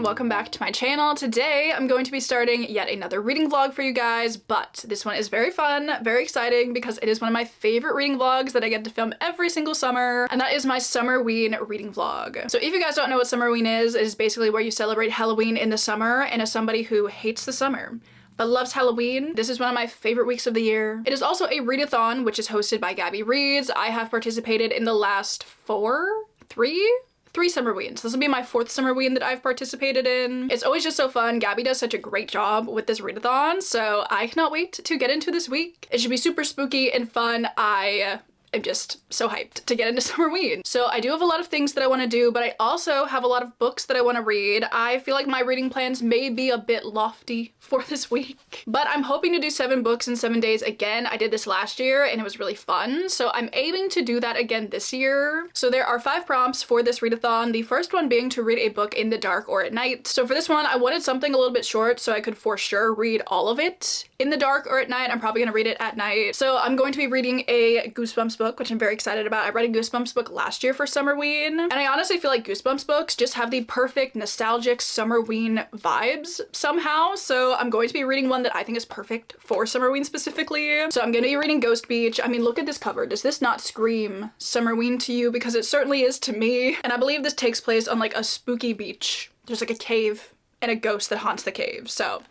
welcome back to my channel. Today I'm going to be starting yet another reading vlog for you guys, but this one is very fun, very exciting because it is one of my favorite reading vlogs that I get to film every single summer, and that is my Summerween reading vlog. So if you guys don't know what Summerween is, it is basically where you celebrate Halloween in the summer, and as somebody who hates the summer but loves Halloween, this is one of my favorite weeks of the year. It is also a readathon, which is hosted by Gabby Reads. I have participated in the last three Summerweens. This will be my fourth Summerween that I've participated in. It's always just so fun. Gabby does such a great job with this readathon, so I cannot wait to get into this week. It should be super spooky and fun. I'm just so hyped to get into Summerween. So I do have a lot of things that I want to do, but I also have a lot of books that I want to read. I feel like my reading plans may be a bit lofty for this week, but I'm hoping to do 7 books in 7 days again. I did this last year and it was really fun, so I'm aiming to do that again this year. So there are 5 prompts for this readathon. The first one being to read a book in the dark or at night. So for this one, I wanted something a little bit short so I could for sure read all of it in the dark or at night. I'm probably gonna read it at night. So I'm going to be reading a Goosebumps book, which I'm very excited about. I read a Goosebumps book last year for Summerween, and I honestly feel like Goosebumps books just have the perfect nostalgic Summerween vibes somehow. So I'm going to be reading one that I think is perfect for Summerween specifically. So I'm going to be reading Ghost Beach. I mean, look at this cover. Does this not scream Summerween to you? Because it certainly is to me. And I believe this takes place on like a spooky beach. There's like a cave and a ghost that haunts the cave. So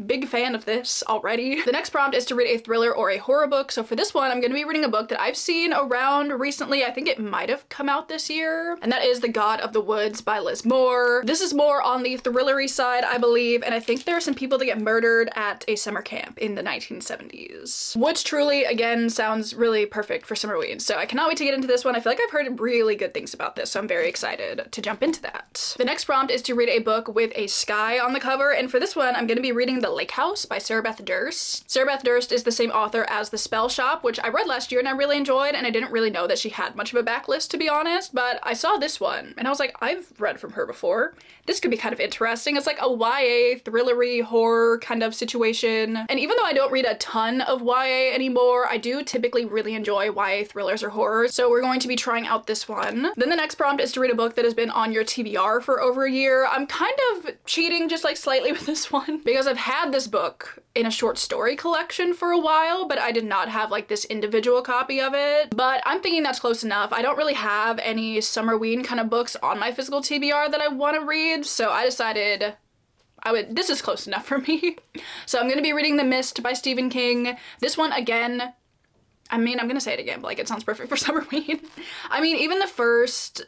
big fan of this already. The next prompt is to read a thriller or a horror book. So for this one, I'm going to be reading a book that I've seen around recently. I think it might have come out this year, and that is The God of the Woods by Liz Moore. This is more on the thrillery side, I believe, and I think there are some people that get murdered at a summer camp in the 1970s, which truly, again, sounds really perfect for Summerween. So I cannot wait to get into this one. I feel like I've heard really good things about this, so I'm very excited to jump into that. The next prompt is to read a book with a sky on the cover, and for this one, I'm going to be reading The Lake House by Sarah Beth Durst. Sarah Beth Durst is the same author as The Spell Shop, which I read last year and I really enjoyed, and I didn't really know that she had much of a backlist, to be honest, but I saw this one and I was like, I've read from her before. This could be kind of interesting. It's like a YA thrillery horror kind of situation, and even though I don't read a ton of YA anymore, I do typically really enjoy YA thrillers or horrors, so we're going to be trying out this one. Then the next prompt is to read a book that has been on your TBR for over a year. I'm kind of cheating just like slightly with this one because I've had this book in a short story collection for a while, but I did not have like this individual copy of it. But I'm thinking that's close enough. I don't really have any Summerween kind of books on my physical TBR that I want to read, so I decided this is close enough for me. So I'm gonna be reading The Mist by Stephen King. This one, again, I mean, I'm gonna say it again, but like it sounds perfect for Summerween. I mean, even the first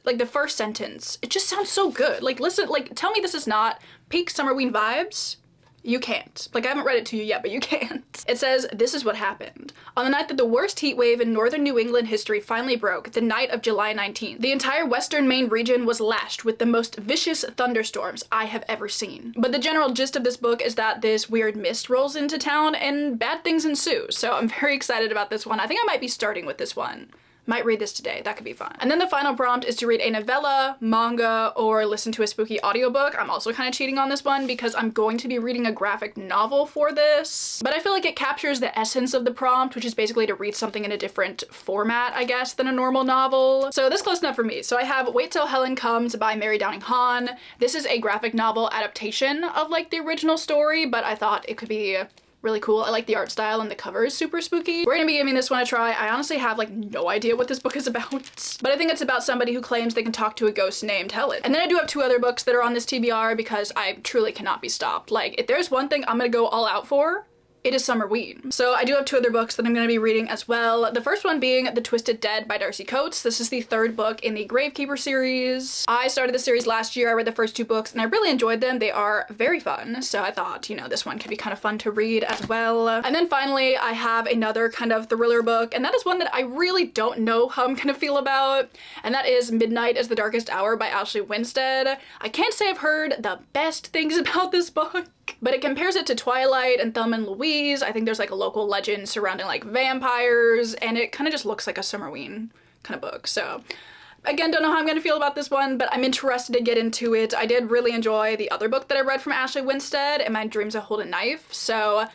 sentence, it just sounds so good. Like, listen, like, tell me this is not peak Summerween vibes. You can't. Like, I haven't read it to you yet, but you can't. It says, "This is what happened. On the night that the worst heat wave in northern New England history finally broke, the night of July 19th, the entire western Maine region was lashed with the most vicious thunderstorms I have ever seen." But the general gist of this book is that this weird mist rolls into town and bad things ensue. So I'm very excited about this one. I think I might be starting with this one. Might read this today. That could be fun. And then the final prompt is to read a novella, manga, or listen to a spooky audiobook. I'm also kind of cheating on this one because I'm going to be reading a graphic novel for this, but I feel like it captures the essence of the prompt, which is basically to read something in a different format, I guess, than a normal novel. So this is close enough for me. So I have Wait Till Helen Comes by Mary Downing Hahn. This is a graphic novel adaptation of like the original story, but I thought it could be really cool. I like the art style and the cover is super spooky. We're gonna be giving this one a try. I honestly have like no idea what this book is about, but I think it's about somebody who claims they can talk to a ghost named Helen. And then I do have 2 other books that are on this TBR because I truly cannot be stopped. Like, if there's one thing I'm gonna go all out for, it is Summerween. So I do have 2 other books that I'm going to be reading as well. The first one being The Twisted Dead by Darcy Coates. This is the 3rd book in the Gravekeeper series. I started the series last year. I read the first 2 books and I really enjoyed them. They are very fun. So I thought, you know, this one could be kind of fun to read as well. And then finally, I have another kind of thriller book, and that is one that I really don't know how I'm going to feel about. And that is Midnight is the Darkest Hour by Ashley Winstead. I can't say I've heard the best things about this book, but it compares it to Twilight and Thelma and Louise. I think there's like a local legend surrounding like vampires, and it kind of just looks like a Summerween kind of book. So again, don't know how I'm gonna feel about this one, but I'm interested to get into it. I did really enjoy the other book that I read from Ashley Winstead, In My Dreams I Hold a Knife. So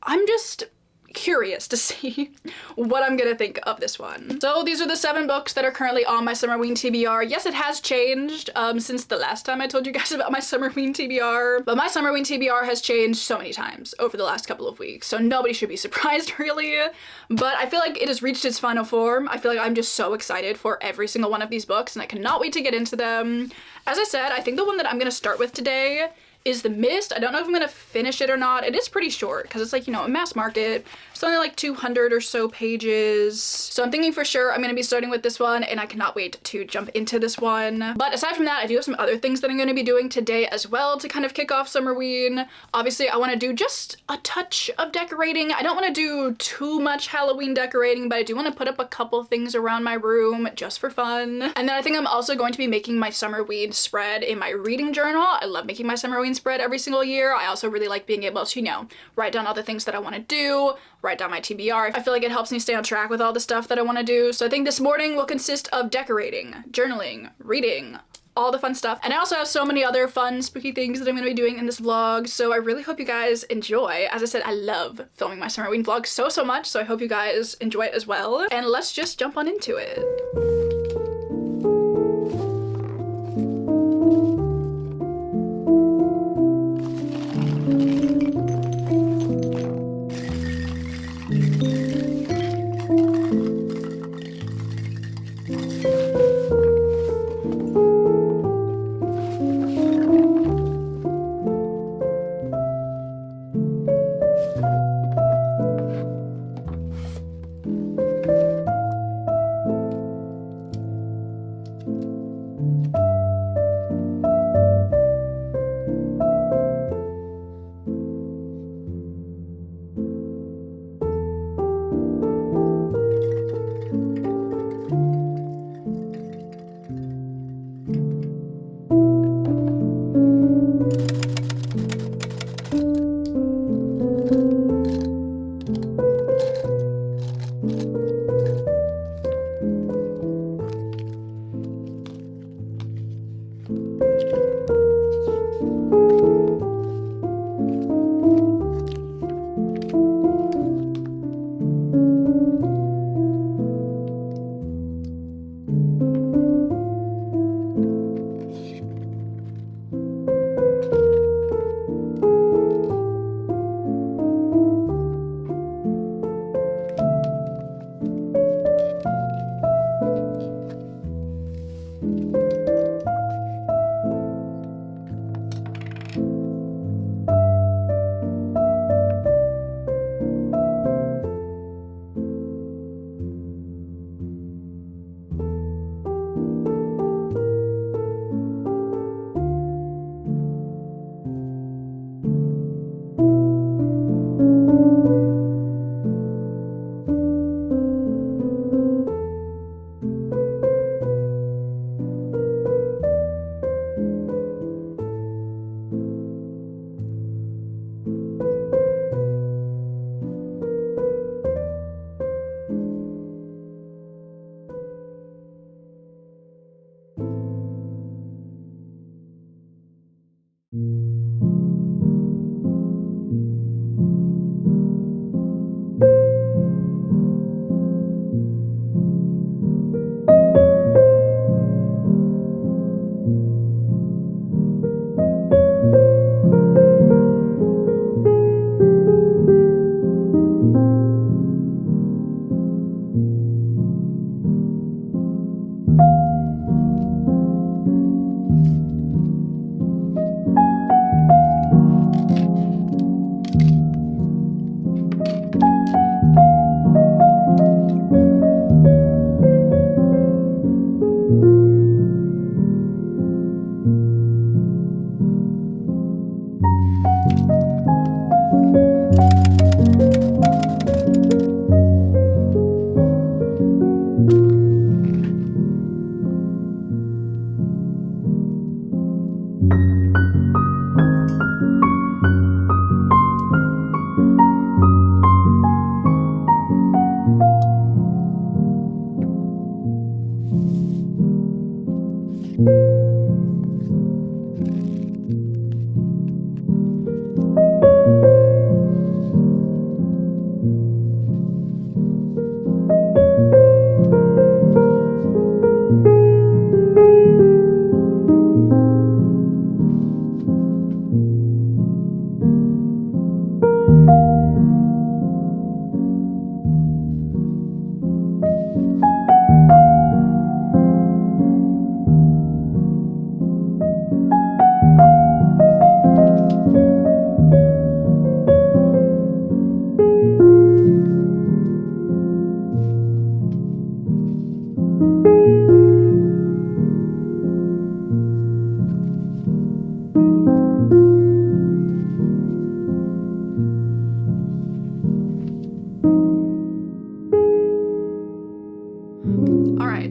I'm just curious to see what I'm gonna think of this one. So these are the 7 books that are currently on my Summerween TBR. Yes, it has changed since the last time I told you guys about my Summerween TBR, but my Summerween TBR has changed so many times over the last couple of weeks, so nobody should be surprised really. But I feel like it has reached its final form. I feel like I'm just so excited for every single one of these books and I cannot wait to get into them. As I said, I think the one that I'm gonna start with today is The Mist. I don't know if I'm gonna finish it or not. It is pretty short because it's like, you know, a mass market. It's only like 200 or so pages. So I'm thinking for sure I'm gonna be starting with this one and I cannot wait to jump into this one. But aside from that, I do have some other things that I'm gonna be doing today as well to kind of kick off Summerween. Obviously, I wanna do just a touch of decorating. I don't wanna do too much Halloween decorating, but I do wanna put up a couple things around my room just for fun. And then I think I'm also going to be making my Summerween spread in my reading journal. I love making my Summerween spread every single year. I also really like being able to, you know, write down all the things that I want to do, write down my TBR. I feel like it helps me stay on track with all the stuff that I want to do. So I think this morning will consist of decorating, journaling, reading, all the fun stuff. And I also have so many other fun, spooky things that I'm going to be doing in this vlog. So I really hope you guys enjoy. As I said, I love filming my Summerween vlog so much. So I hope you guys enjoy it as well. And let's just jump on into it.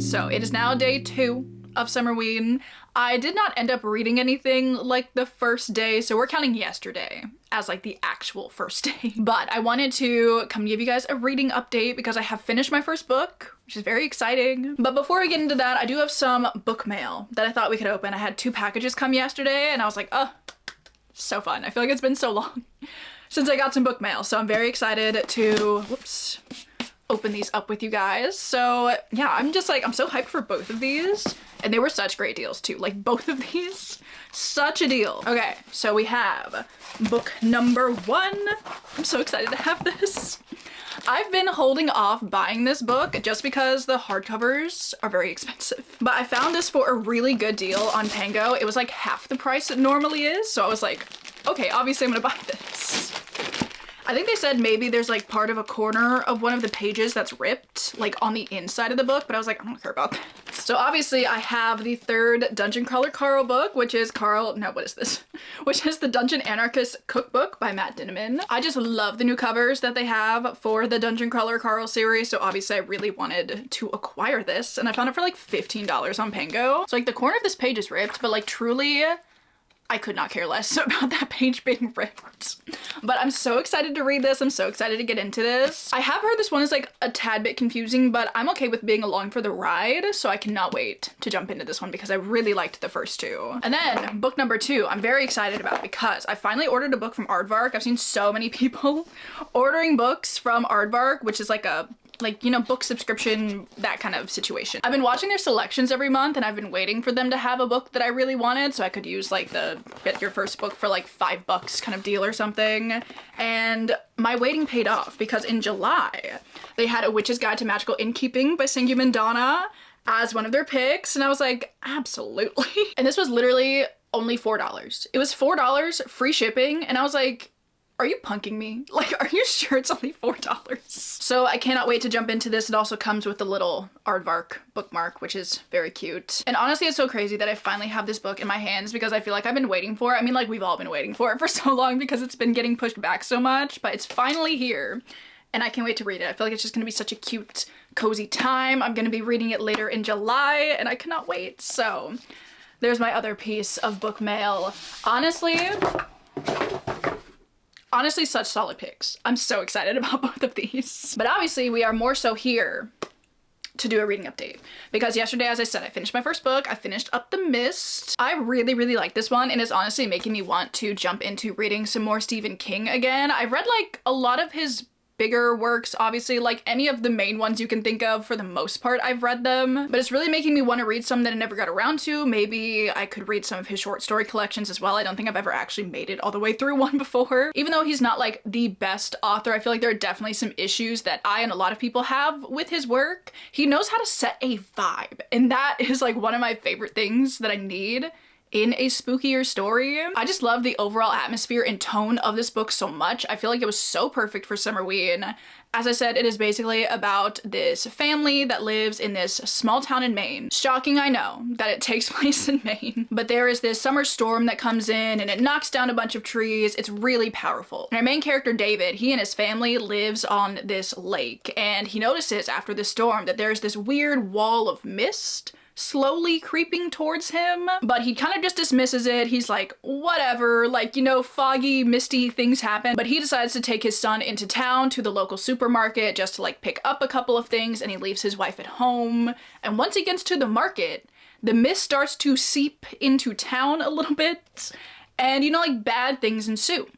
so it is now day 2 of Summerween. I did not end up reading anything like the first day, so we're counting yesterday as like the actual first day. But I wanted to come give you guys a reading update because I have finished my first book, which is very exciting. But before we get into that, I do have some book mail that I thought we could open. I had 2 packages come yesterday and I was like, oh, so fun. I feel like it's been so long since I got some book mail, so I'm very excited to, whoops, open these up with you guys. So yeah, I'm so hyped for both of these. And they were such great deals too. Like both of these, such a deal. Okay, so we have book number 1. I'm so excited to have this. I've been holding off buying this book just because the hardcovers are very expensive. But I found this for a really good deal on Pango. It was like half the price it normally is. So I was like, okay, obviously I'm gonna buy this. I think they said maybe there's like part of a corner of one of the pages that's ripped, like on the inside of the book, but I was like, I don't care about that. So obviously I have the 3rd Dungeon Crawler Carl book, which is which is the Dungeon Anarchist Cookbook by Matt Dinneman. I just love the new covers that they have for the Dungeon Crawler Carl series, so obviously I really wanted to acquire this, and I found it for like $15 on Pango. So like the corner of this page is ripped, but like truly, I could not care less about that page being ripped. But I'm so excited to read this. I'm so excited to get into this. I have heard this one is like a tad bit confusing, but I'm okay with being along for the ride, so I cannot wait to jump into this one because I really liked the first 2. And then book number 2, I'm very excited about because I finally ordered a book from Aardvark. I've seen so many people ordering books from Aardvark, which is like a book subscription, that kind of situation. I've been watching their selections every month and I've been waiting for them to have a book that I really wanted so I could use like the get your first book for like $5 kind of deal or something. And my waiting paid off because in July they had A Witch's Guide to Magical Innkeeping by Sanguine Donna as one of their picks, and I was like, absolutely. And this was literally only $4. It was $4, free shipping, and I was like, are you punking me? Like, are you sure it's only $4? So I cannot wait to jump into this. It also comes with the little Aardvark bookmark, which is very cute. And honestly, it's so crazy that I finally have this book in my hands because I feel like I've been waiting for it. I mean, like, we've all been waiting for it for so long because it's been getting pushed back so much, but it's finally here. And I can't wait to read it. I feel like it's just gonna be such a cute, cozy time. I'm gonna be reading it later in July, and I cannot wait. So there's my other piece of book mail. Honestly, such solid picks. I'm so excited about both of these. But obviously, we are more so here to do a reading update because yesterday, as I said, I finished my first book. I finished Up the Mist. I really, really like this one, and it's honestly making me want to jump into reading some more Stephen King again. I've read like a lot of his bigger works, obviously, like any of the main ones you can think of. For the most part, I've read them, but it's really making me want to read some that I never got around to. Maybe I could read some of his short story collections as well. I don't think I've ever actually made it all the way through one before. Even though he's not like the best author, I feel like there are definitely some issues that I and a lot of people have with his work. He knows how to set a vibe, and that is like one of my favorite things that I need in a spookier story. I just love the overall atmosphere and tone of this book so much. I feel like it was so perfect for Summerween. As I said, it is basically about this family that lives in this small town in Maine. Shocking, I know, that it takes place in Maine. But there is this summer storm that comes in and it knocks down a bunch of trees. It's really powerful. And our main character, David, he and his family lives on this lake, and he notices after the storm that there's this weird wall of mist slowly creeping towards him, but he kind of just dismisses it. He's like, whatever, like, you know, foggy, misty things happen. But he decides to take his son into town to the local supermarket just to like pick up a couple of things, and he leaves his wife at home. And once he gets to the market, the mist starts to seep into town a little bit, and you know, like, bad things ensue.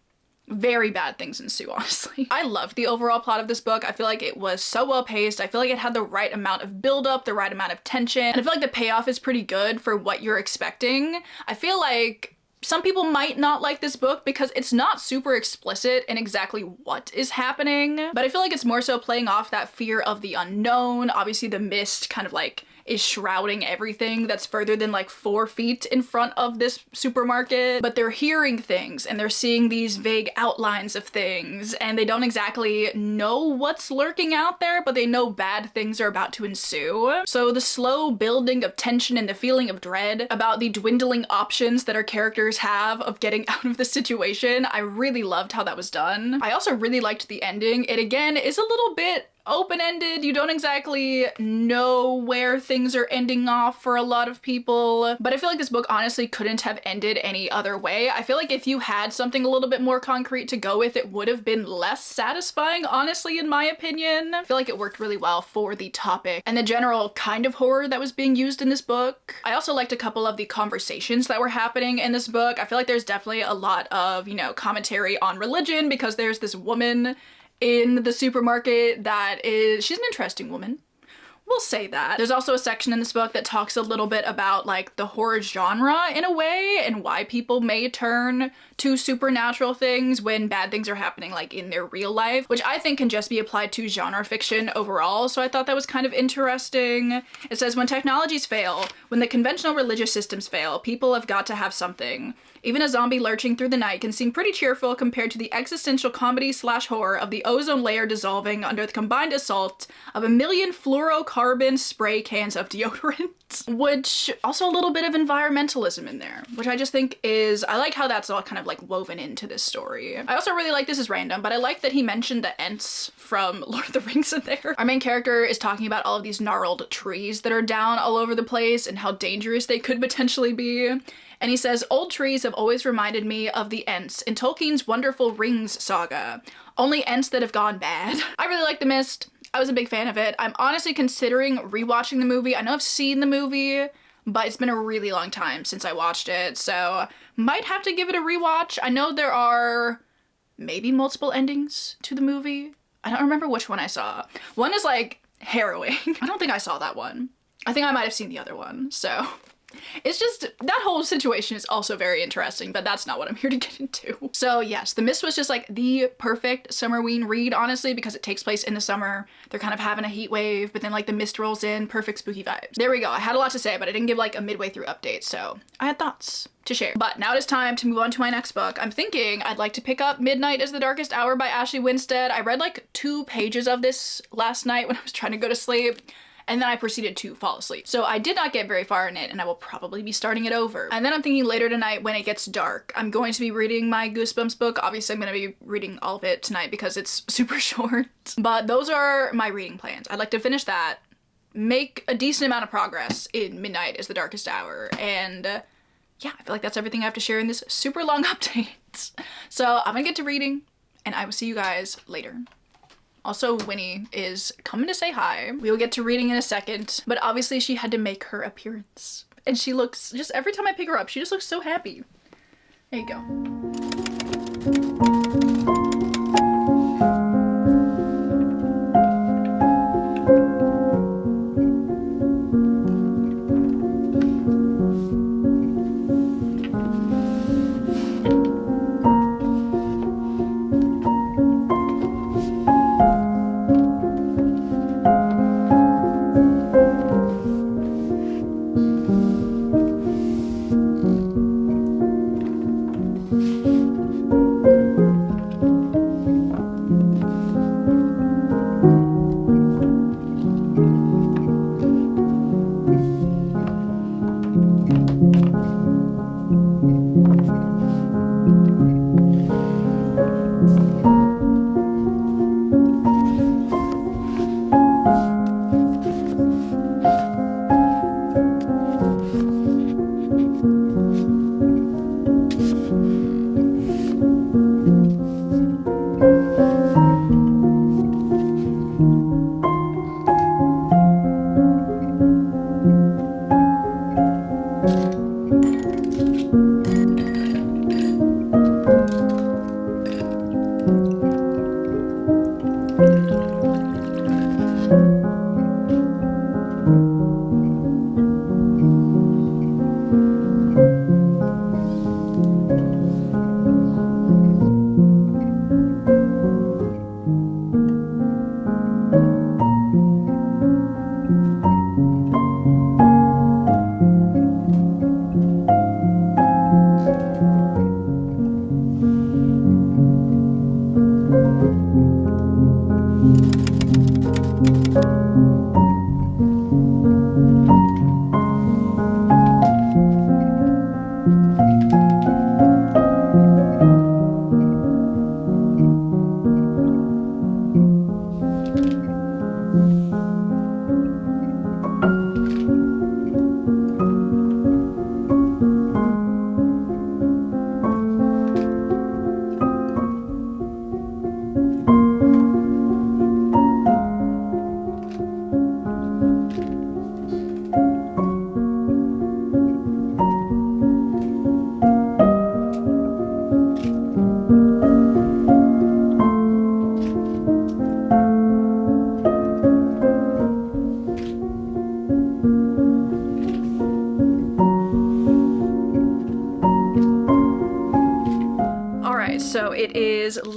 Very bad things ensue, honestly. I loved the overall plot of this book. I feel like it was so well paced. I feel like it had the right amount of buildup, the right amount of tension, and I feel like the payoff is pretty good for what you're expecting. I feel like some people might not like this book because it's not super explicit in exactly what is happening, but I feel like it's more so playing off that fear of the unknown. Obviously, the mist kind of like is shrouding everything that's further than like 4 feet in front of this supermarket, but they're hearing things and they're seeing these vague outlines of things, and they don't exactly know what's lurking out there, but they know bad things are about to ensue. So the slow building of tension and the feeling of dread about the dwindling options that our characters have of getting out of the situation, I really loved how that was done. I also really liked the ending. It again is a little bit open-ended. You don't exactly know where things are ending off for a lot of people, but I feel like this book honestly couldn't have ended any other way. I feel like if you had something a little bit more concrete to go with, it would have been less satisfying, honestly, in my opinion. I feel like it worked really well for the topic and the general kind of horror that was being used in this book. I also liked a couple of the conversations that were happening in this book. I feel like there's definitely a lot of, you know, commentary on religion, because there's this woman in the supermarket she's an interesting woman. We'll say that. There's also a section in this book that talks a little bit about like the horror genre in a way, and why people may turn to supernatural things when bad things are happening like in their real life, which I think can just be applied to genre fiction overall. So I thought that was kind of interesting. It says, when technologies fail, when the conventional religious systems fail, people have got to have something. Even a zombie lurching through the night can seem pretty cheerful compared to the existential comedy/horror of the ozone layer dissolving under the combined assault of a million fluorocarbon spray cans of deodorant. Which, also a little bit of environmentalism in there, which I just think is, I like how that's all kind of like woven into this story. I also really like, this is random, but I like that he mentioned the Ents from Lord of the Rings in there. Our main character is talking about all of these gnarled trees that are down all over the place and how dangerous they could potentially be. And he says, old trees have always reminded me of the Ents in Tolkien's wonderful Rings saga. Only Ents that have gone bad. I really like The Mist. I was a big fan of it. I'm honestly considering rewatching the movie. I know I've seen the movie, but it's been a really long time since I watched it, so might have to give it a rewatch. I know there are maybe multiple endings to the movie. I don't remember which one I saw. One is like harrowing. I don't think I saw that one. I think I might have seen the other one, so it's just, that whole situation is also very interesting, but that's not what I'm here to get into. So yes, The Mist was just like the perfect Summerween read, honestly, because it takes place in the summer. They're kind of having a heat wave, but then like the mist rolls in, perfect spooky vibes. There we go. I had a lot to say, but I didn't give like a midway through update, so I had thoughts to share. But now it is time to move on to my next book. I'm thinking I'd like to pick up Midnight is the Darkest Hour by Ashley Winstead. I read like 2 pages of this last night when I was trying to go to sleep, and then I proceeded to fall asleep. So I did not get very far in it, and I will probably be starting it over. And then I'm thinking later tonight when it gets dark, I'm going to be reading my Goosebumps book. Obviously I'm going to be reading all of it tonight because it's super short. But those are my reading plans. I'd like to finish that, make a decent amount of progress in Midnight is the Darkest Hour, and yeah, I feel like that's everything I have to share in this super long update. So I'm gonna get to reading, and I will see you guys later. Also, Winnie is coming to say hi. We will get to reading in a second, but obviously she had to make her appearance. And she looks, just every time I pick her up, she just looks so happy. There you go.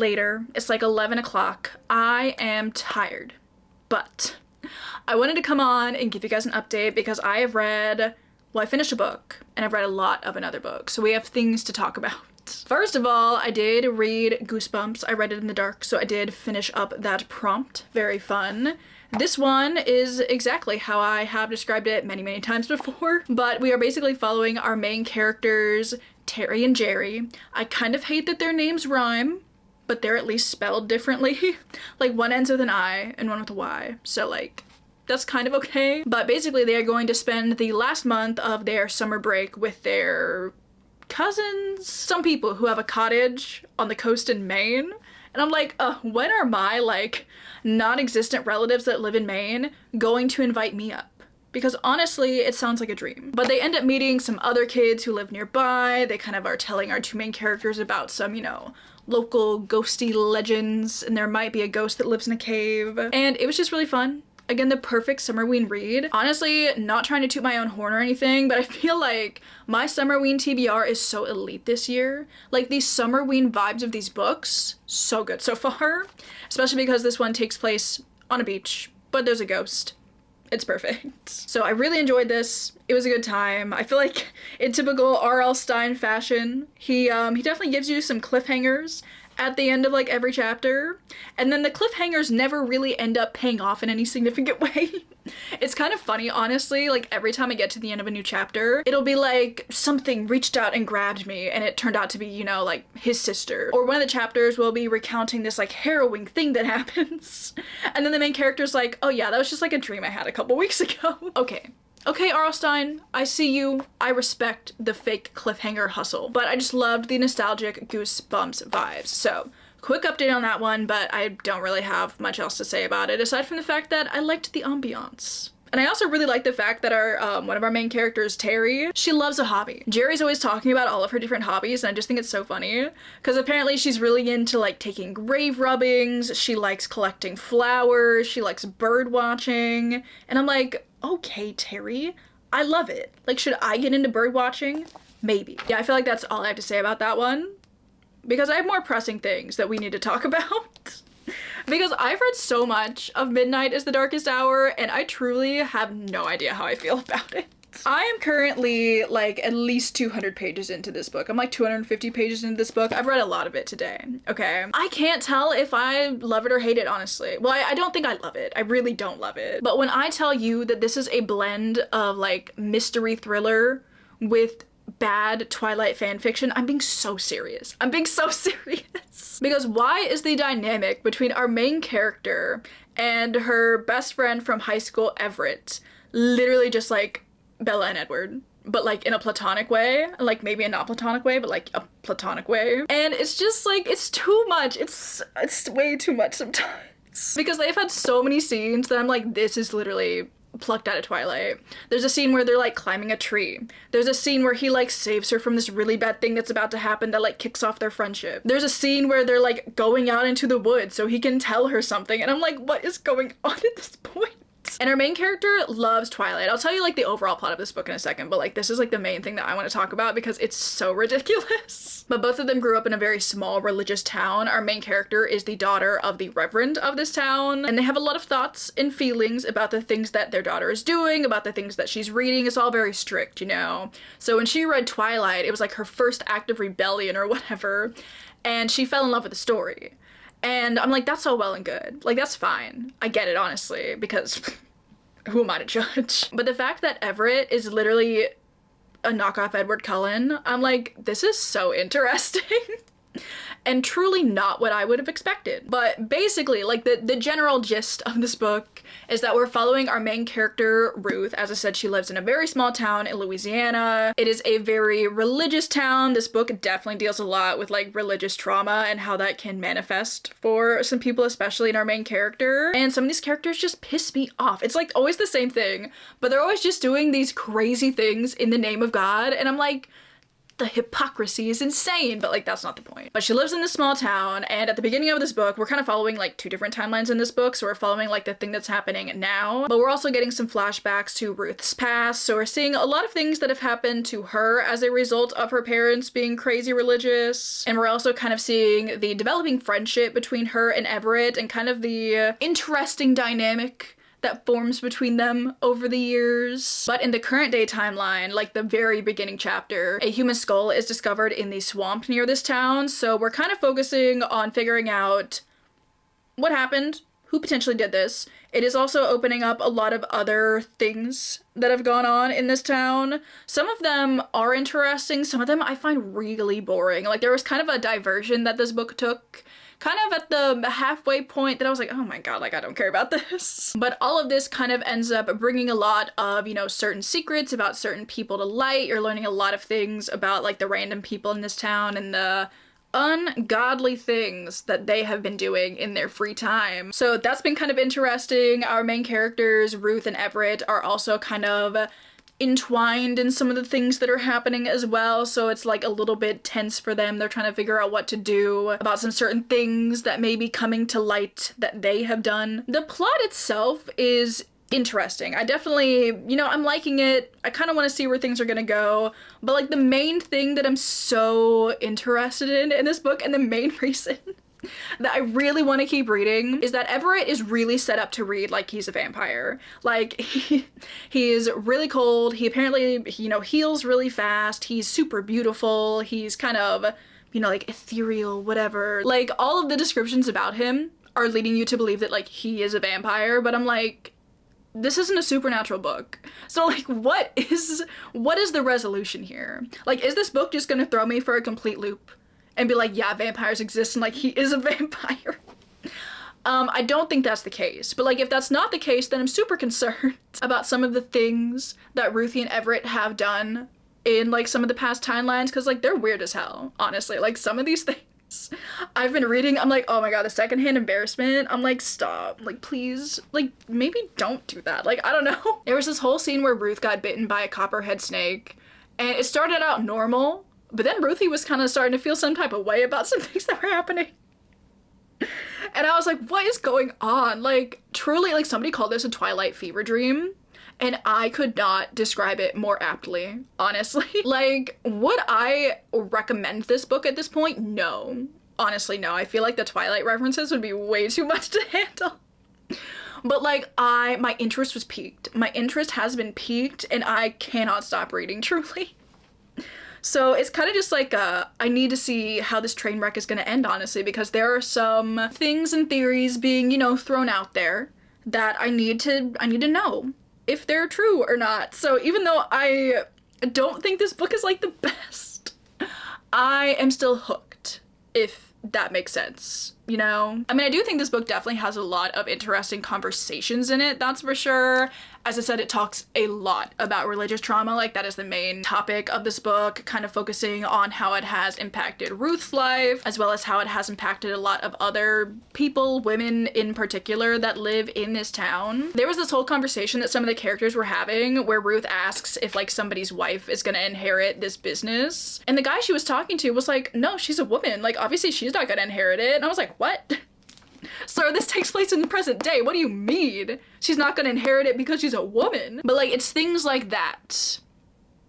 later. It's like 11 o'clock. I am tired, but I wanted to come on and give you guys an update because I have read, well, I finished a book and I've read a lot of another book, so we have things to talk about. First of all, I did read Goosebumps. I read it in the dark, so I did finish up that prompt. Very fun. This one is exactly how I have described it many, many times before, but we are basically following our main characters, Terry and Jerry. I kind of hate that their names rhyme, but they're at least spelled differently. Like, one ends with an I and one with a Y, so like, that's kind of okay. But basically they are going to spend the last month of their summer break with their cousins, some people who have a cottage on the coast in Maine. And I'm like, when are my like non-existent relatives that live in Maine going to invite me up? Because honestly, it sounds like a dream. But they end up meeting some other kids who live nearby. They kind of are telling our two main characters about some, you know, local ghosty legends, and there might be a ghost that lives in a cave. And it was just really fun. Again, the perfect Summerween read. Honestly, not trying to toot my own horn or anything, but I feel like my Summerween TBR is so elite this year. Like, these Summerween vibes of these books, so good so far. Especially because this one takes place on a beach, but there's a ghost. It's perfect. So I really enjoyed this. It was a good time. I feel like in typical R.L. Stine fashion, he definitely gives you some cliffhangers at the end of like every chapter, and then the cliffhangers never really end up paying off in any significant way. It's kind of funny, honestly. Like, every time I get to the end of a new chapter, it'll be like something reached out and grabbed me and it turned out to be, you know, like his sister, or one of the chapters will be recounting this like harrowing thing that happens, and then the main character's like, oh yeah, that was just like a dream I had a couple weeks ago. Okay, R.L. Stine, I see you. I respect the fake cliffhanger hustle, but I just loved the nostalgic Goosebumps vibes. So, quick update on that one, but I don't really have much else to say about it, aside from the fact that I liked the ambiance. And I also really like the fact that our one of our main characters, Terry, she loves a hobby. Jerry's always talking about all of her different hobbies, and I just think it's so funny, because apparently she's really into like taking grave rubbings, she likes collecting flowers, she likes bird watching, and I'm like, okay, Terry, I love it. Like, should I get into bird watching? Maybe. Yeah, I feel like that's all I have to say about that one, because I have more pressing things that we need to talk about. Because I've read so much of Midnight is the Darkest Hour, and I truly have no idea how I feel about it. I am currently like at least 200 pages into this book. I'm like 250 pages into this book. I've read a lot of it today, okay? I can't tell if I love it or hate it, honestly. Well, I don't think I love it. I really don't love it. But when I tell you that this is a blend of like mystery thriller with bad Twilight fanfiction, I'm being so serious. I'm being so serious. Because why is the dynamic between our main character and her best friend from high school, Everett, literally just like Bella and Edward, but like in a platonic way, like maybe a not platonic way, but like a platonic way. And it's just like, it's too much. It's way too much sometimes. Because they've had so many scenes that I'm like, this is literally plucked out of Twilight. There's a scene where they're like climbing a tree. There's a scene where he like saves her from this really bad thing that's about to happen that like kicks off their friendship. There's a scene where they're like going out into the woods so he can tell her something, and I'm like, what is going on at this point? And our main character loves Twilight. I'll tell you like the overall plot of this book in a second, but like this is like the main thing that I want to talk about because it's so ridiculous. But both of them grew up in a very small religious town. Our main character is the daughter of the reverend of this town, and they have a lot of thoughts and feelings about the things that their daughter is doing, about the things that she's reading. It's all very strict, you know? So when she read Twilight, it was like her first act of rebellion or whatever, and she fell in love with the story. And I'm like, that's all well and good. Like, that's fine. I get it, honestly, because who am I to judge? But the fact that Everett is literally a knockoff Edward Cullen, I'm like, this is so interesting. And truly not what I would have expected. But basically, like, the general gist of this book is that we're following our main character, Ruth. As I said, she lives in a very small town in Louisiana. It is a very religious town. This book definitely deals a lot with, like, religious trauma and how that can manifest for some people, especially in our main character. And some of these characters just piss me off. It's, like, always the same thing, but they're always just doing these crazy things in the name of God, and I'm like, the hypocrisy is insane, but like that's not the point. But she lives in this small town, and at the beginning of this book, we're kind of following like 2 different timelines in this book. So we're following like the thing that's happening now, but we're also getting some flashbacks to Ruth's past. So we're seeing a lot of things that have happened to her as a result of her parents being crazy religious. And we're also kind of seeing the developing friendship between her and Everett and kind of the interesting dynamic that forms between them over the years. But in the current day timeline, like the very beginning chapter, a human skull is discovered in the swamp near this town, so we're kind of focusing on figuring out what happened, who potentially did this. It is also opening up a lot of other things that have gone on in this town. Some of them are interesting, some of them I find really boring. Like there was kind of a diversion that this book took kind of at the halfway point that I was like, oh my god, like I don't care about this. But all of this kind of ends up bringing a lot of, you know, certain secrets about certain people to light. You're learning a lot of things about like the random people in this town and the ungodly things that they have been doing in their free time. So that's been kind of interesting. Our main characters, Ruth and Everett, are also kind of entwined in some of the things that are happening as well, so it's like a little bit tense for them. They're trying to figure out what to do about some certain things that may be coming to light that they have done. The plot itself is interesting. I definitely, you know, I'm liking it. I kind of want to see where things are gonna go, but like the main thing that I'm so interested in this book, and the main reason that I really want to keep reading, is that Everett is really set up to read like he's a vampire. Like he is really cold. He apparently, you know, heals really fast. He's super beautiful. He's kind of, you know, like ethereal, whatever. Like all of the descriptions about him are leading you to believe that like he is a vampire, but I'm like, this isn't a supernatural book. So like what is the resolution here? Like is this book just gonna throw me for a complete loop and be like, yeah, vampires exist and like he is a vampire? I don't think that's the case, but like if that's not the case, then I'm super concerned about some of the things that Ruthie and Everett have done in like some of the past timelines, because like they're weird as hell, honestly. Like some of these things I've been reading, I'm like, oh my god, the secondhand embarrassment. I'm like, stop, like please, like maybe don't do that. Like I don't know. There was this whole scene where Ruth got bitten by a copperhead snake, and it started out normal, but then Ruthie was kind of starting to feel some type of way about some things that were happening. And I was like, what is going on? Like, truly, like, somebody called this a Twilight fever dream, and I could not describe it more aptly, honestly. Like, would I recommend this book at this point? No. Honestly, no. I feel like the Twilight references would be way too much to handle. But, like, my interest was piqued. My interest has been piqued, and I cannot stop reading, truly. So it's kind of just like I need to see how this train wreck is going to end, honestly, because there are some things and theories being, you know, thrown out there that I need to know if they're true or not. So even though I don't think this book is like the best, I am still hooked, if that makes sense, you know? I mean, I do think this book definitely has a lot of interesting conversations in it, that's for sure. As I said, it talks a lot about religious trauma, like that is the main topic of this book, kind of focusing on how it has impacted Ruth's life, as well as how it has impacted a lot of other people, women in particular, that live in this town. There was this whole conversation that some of the characters were having where Ruth asks if like somebody's wife is gonna inherit this business, and the guy she was talking to was like, no, she's a woman, like obviously she's not gonna inherit it. And I was like, what? Sir, this takes place in the present day. What do you mean? She's not gonna inherit it because she's a woman? But like, it's things like that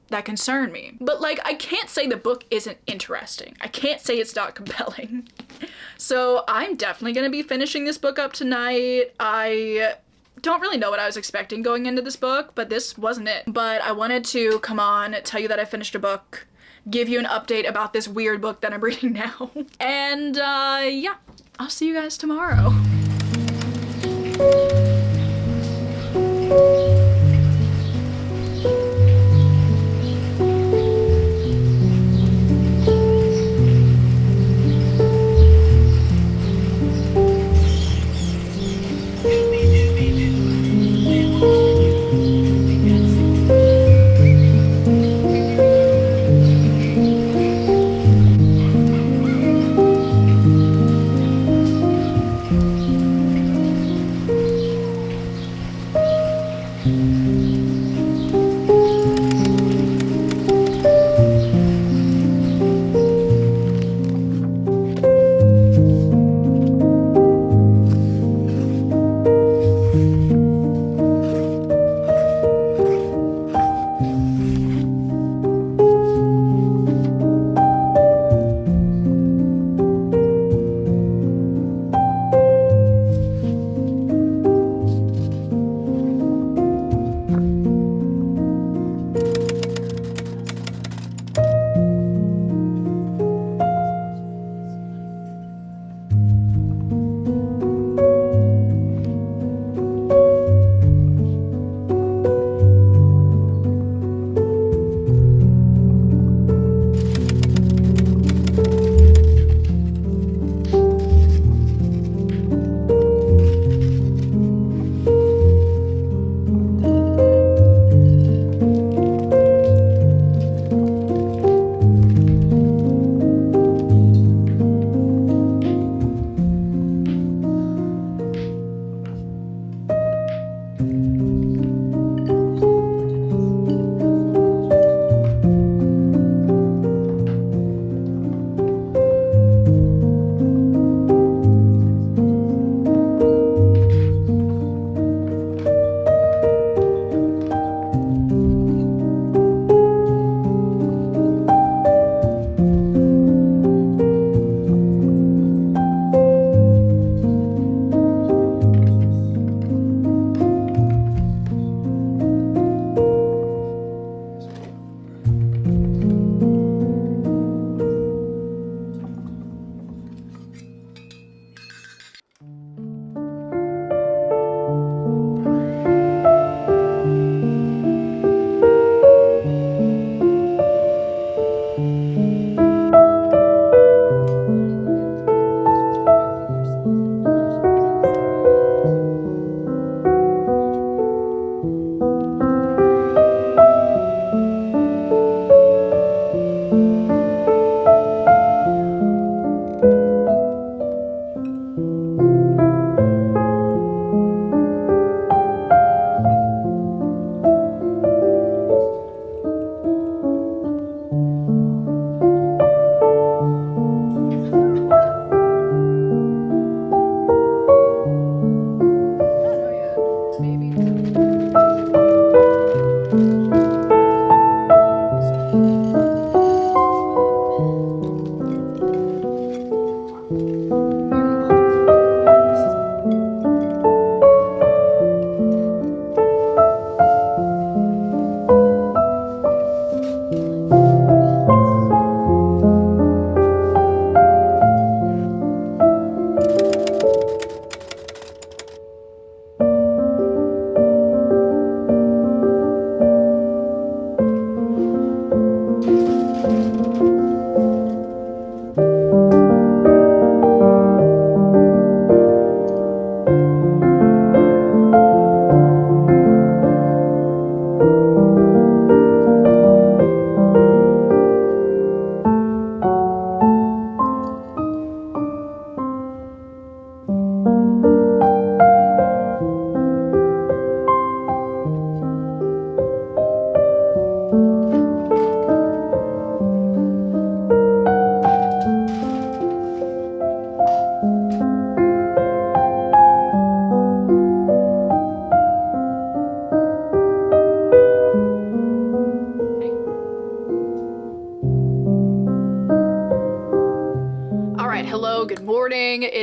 that concern me. But like, I can't say the book isn't interesting. I can't say it's not compelling. So I'm definitely gonna be finishing this book up tonight. I don't really know what I was expecting going into this book, but this wasn't it. But I wanted to come on, tell you that I finished a book, give you an update about this weird book that I'm reading now. And yeah, I'll see you guys tomorrow.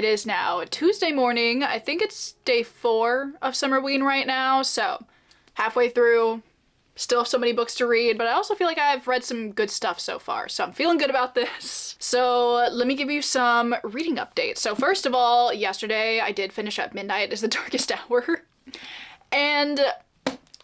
It is now Tuesday morning. I think it's day 4 of Summerween right now, so halfway through. Still have so many books to read, but I also feel like I've read some good stuff so far, so I'm feeling good about this. So let me give you some reading updates. So first of all, yesterday I did finish up Midnight is the Darkest Hour, and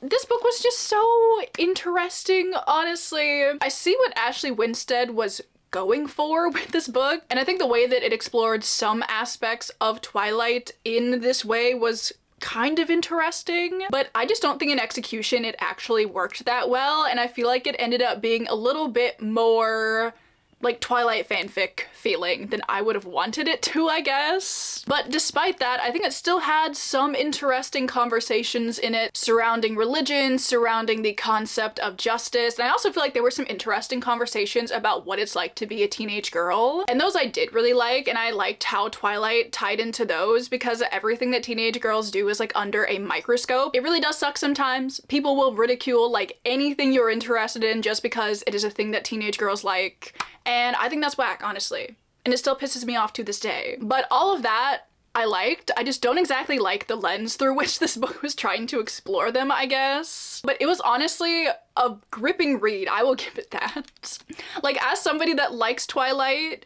this book was just so interesting, honestly. I see what Ashley Winstead was going for with this book, and I think the way that it explored some aspects of Twilight in this way was kind of interesting, but I just don't think in execution it actually worked that well, and I feel like it ended up being a little bit more like Twilight fanfic feeling than I would have wanted it to, I guess. But despite that, I think it still had some interesting conversations in it surrounding religion, surrounding the concept of justice, and I also feel like there were some interesting conversations about what it's like to be a teenage girl, and those I did really like, and I liked how Twilight tied into those because everything that teenage girls do is like under a microscope. It really does suck sometimes. People will ridicule like anything you're interested in just because it is a thing that teenage girls like. And I think that's whack, honestly. And it still pisses me off to this day. But all of that I liked. I just don't exactly like the lens through which this book was trying to explore them, I guess. But it was honestly a gripping read, I will give it that. Like, as somebody that likes Twilight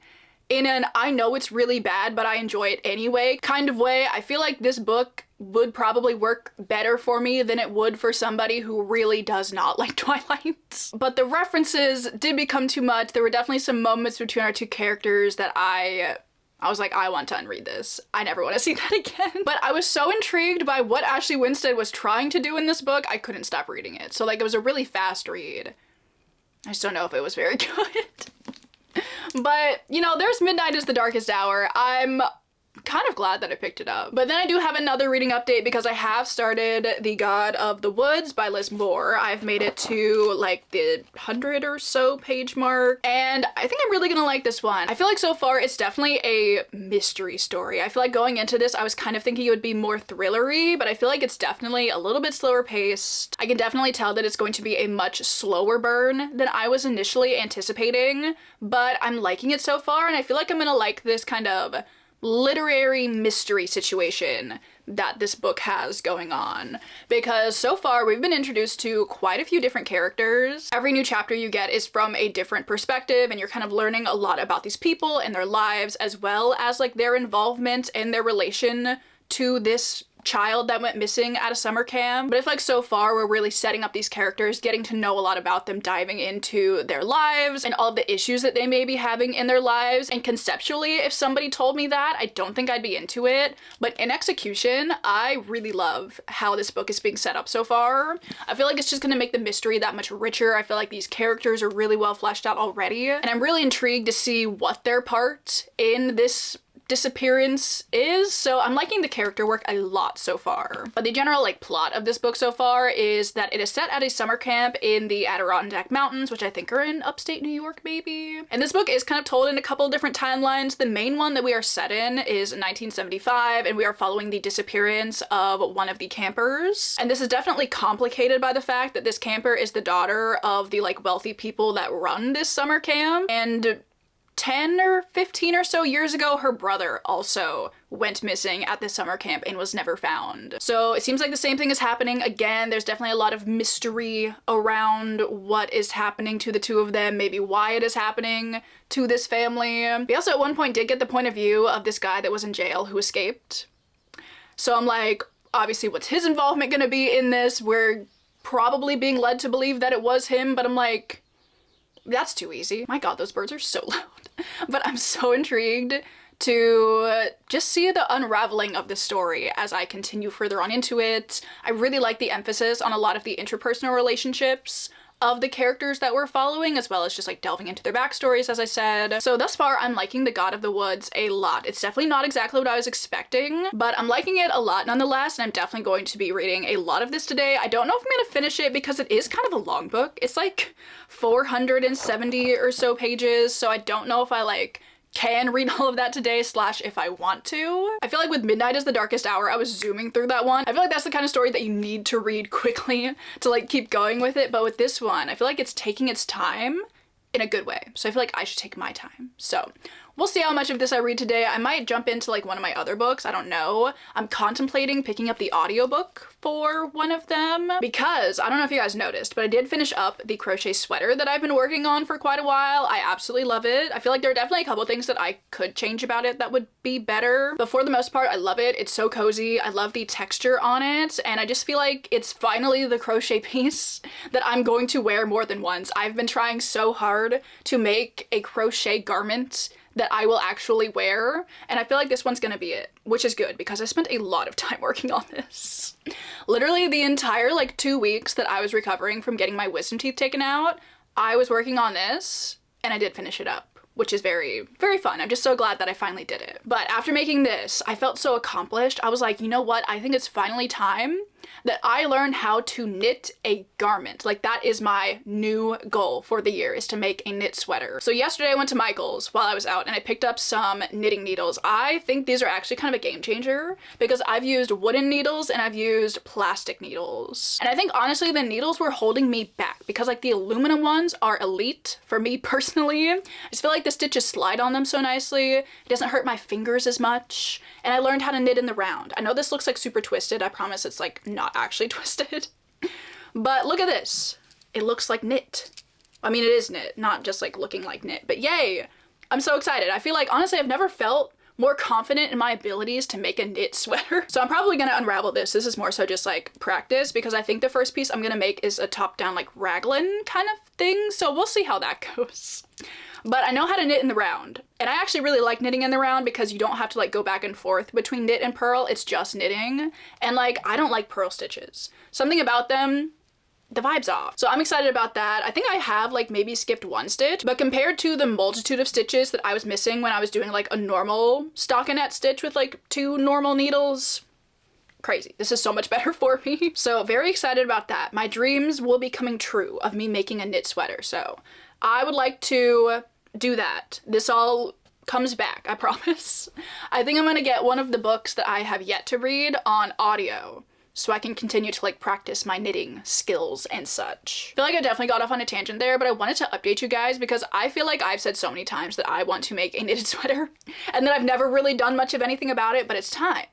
in an I know it's really bad but I enjoy it anyway kind of way, I feel like this book would probably work better for me than it would for somebody who really does not like Twilight. But the references did become too much. There were definitely some moments between our two characters that I was like, I want to unread this. I never want to see that again. But I was so intrigued by what Ashley Winstead was trying to do in this book, I couldn't stop reading it. So like, it was a really fast read. I just don't know if it was very good. But, you know, there's Midnight is the Darkest Hour. I'm kind of glad that I picked it up. But then I do have another reading update because I have started The God of the Woods by Liz Moore. I've made it to like the 100 or so page mark, and I think I'm really gonna like this one. I feel like so far it's definitely a mystery story. I feel like going into this I was kind of thinking it would be more thrillery, but I feel like it's definitely a little bit slower paced. I can definitely tell that it's going to be a much slower burn than I was initially anticipating, but I'm liking it so far, and I feel like I'm gonna like this kind of literary mystery situation that this book has going on, because so far we've been introduced to quite a few different characters. Every new chapter you get is from a different perspective, and you're kind of learning a lot about these people and their lives, as well as like their involvement and their relation to this child that went missing at a summer camp. But I feel like so far we're really setting up these characters, getting to know a lot about them, diving into their lives and all of the issues that they may be having in their lives. And conceptually, if somebody told me that, I don't think I'd be into it. But in execution, I really love how this book is being set up so far. I feel like it's just gonna make the mystery that much richer. I feel like these characters are really well fleshed out already, and I'm really intrigued to see what their part in this disappearance is, so I'm liking the character work a lot so far. But the general like plot of this book so far is that it is set at a summer camp in the Adirondack Mountains, which I think are in upstate New York maybe. And this book is kind of told in a couple of different timelines. The main one that we are set in is 1975, and we are following the disappearance of one of the campers. And this is definitely complicated by the fact that this camper is the daughter of the like wealthy people that run this summer camp, and 10 or 15 or so years ago, her brother also went missing at this summer camp and was never found. So it seems like the same thing is happening again. There's definitely a lot of mystery around what is happening to the two of them, maybe why it is happening to this family. We also at one point did get the point of view of this guy that was in jail who escaped. So I'm like, obviously what's his involvement gonna be in this? We're probably being led to believe that it was him, but I'm like, that's too easy. My god, those birds are so loud. But I'm so intrigued to just see the unraveling of the story as I continue further on into it. I really like the emphasis on a lot of the interpersonal relationships of the characters that we're following, as well as just like delving into their backstories, as I said. So thus far, I'm liking The God of the Woods a lot. It's definitely not exactly what I was expecting, but I'm liking it a lot nonetheless, and I'm definitely going to be reading a lot of this today. I don't know if I'm gonna finish it because it is kind of a long book. It's like 470 or so pages, so I don't know if I like can read all of that today, slash if I want to. I feel like with Midnight is the Darkest Hour, I was zooming through that one. I feel like that's the kind of story that you need to read quickly to like keep going with it, but with this one, I feel like it's taking its time in a good way. So I feel like I should take my time. So We'll see how much of this I read today. I might jump into like one of my other books. I don't know. I'm contemplating picking up the audiobook for one of them because I don't know if you guys noticed, but I did finish up the crochet sweater that I've been working on for quite a while. I absolutely love it. I feel like there are definitely a couple things that I could change about it that would be better, but for the most part, I love it. It's so cozy. I love the texture on it, and I just feel like it's finally the crochet piece that I'm going to wear more than once. I've been trying so hard to make a crochet garment that I will actually wear, and I feel like this one's gonna be it, which is good because I spent a lot of time working on this. Literally the entire like 2 weeks that I was recovering from getting my wisdom teeth taken out, I was working on this, and I did finish it up, which is very, very fun. I'm just so glad that I finally did it. But after making this, I felt so accomplished. I was like, you know what? I think it's finally time that I learn how to knit a garment. Like, that is my new goal for the year, is to make a knit sweater. So yesterday I went to Michael's while I was out and I picked up some knitting needles. I think these are actually kind of a game changer because I've used wooden needles and I've used plastic needles. And I think honestly the needles were holding me back because like the aluminum ones are elite for me personally. I just feel like the stitches slide on them so nicely. It doesn't hurt my fingers as much. And I learned how to knit in the round. I know this looks like super twisted. I promise it's like not actually twisted. But look at this. It looks like knit. I mean, it is knit, not just like looking like knit, but yay. I'm so excited. I feel like honestly I've never felt more confident in my abilities to make a knit sweater. So I'm probably gonna unravel this. This is more so just like practice because I think the first piece I'm gonna make is a top-down like raglan kind of thing. So we'll see how that goes. But I know how to knit in the round. And I actually really like knitting in the round because you don't have to like go back and forth between knit and purl. It's just knitting. And like, I don't like purl stitches. Something about them, the vibe's off. So I'm excited about that. I think I have like maybe skipped one stitch, but compared to the multitude of stitches that I was missing when I was doing like a normal stockinette stitch with like 2 normal needles, crazy. This is so much better for me. So very excited about that. My dreams will be coming true of me making a knit sweater. So I would like to do that. This all comes back, I promise. I think I'm gonna get one of the books that I have yet to read on audio so I can continue to like practice my knitting skills and such. I feel like I definitely got off on a tangent there, but I wanted to update you guys because I feel like I've said so many times that I want to make a knitted sweater and that I've never really done much of anything about it, but it's time.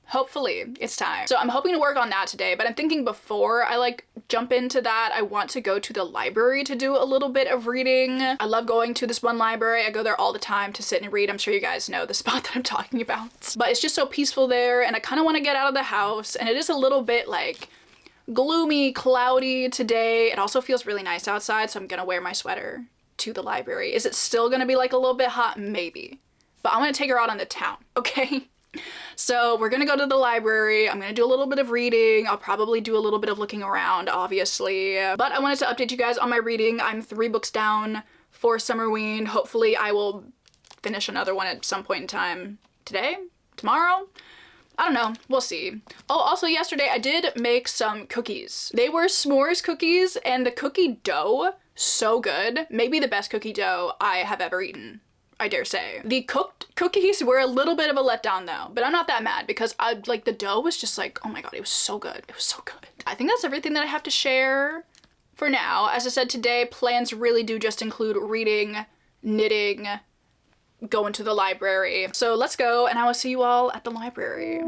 Hopefully it's time. So I'm hoping to work on that today, but I'm thinking before I like jump into that, I want to go to the library to do a little bit of reading. I love going to this one library. I go there all the time to sit and read. I'm sure you guys know the spot that I'm talking about. But it's just so peaceful there and I kind of want to get out of the house, and it is a little bit like gloomy, cloudy today. It also feels really nice outside, so I'm gonna wear my sweater to the library. Is it still gonna be like a little bit hot? Maybe. But I'm gonna take her out on the town, okay? So we're gonna go to the library. I'm gonna do a little bit of reading. I'll probably do a little bit of looking around, obviously. But I wanted to update you guys on my reading. I'm 3 books down for Summerween. Hopefully I will finish another one at some point in time today, tomorrow. I don't know, we'll see. Oh, also yesterday I did make some cookies. They were s'mores cookies and the cookie dough, so good. Maybe the best cookie dough I have ever eaten, I dare say. The cooked cookies were a little bit of a letdown though, but I'm not that mad because like the dough was just like, oh my god, it was so good. It was so good. I think that's everything that I have to share for now. As I said, today plans really do just include reading, knitting, going to the library. So let's go and I will see you all at the library.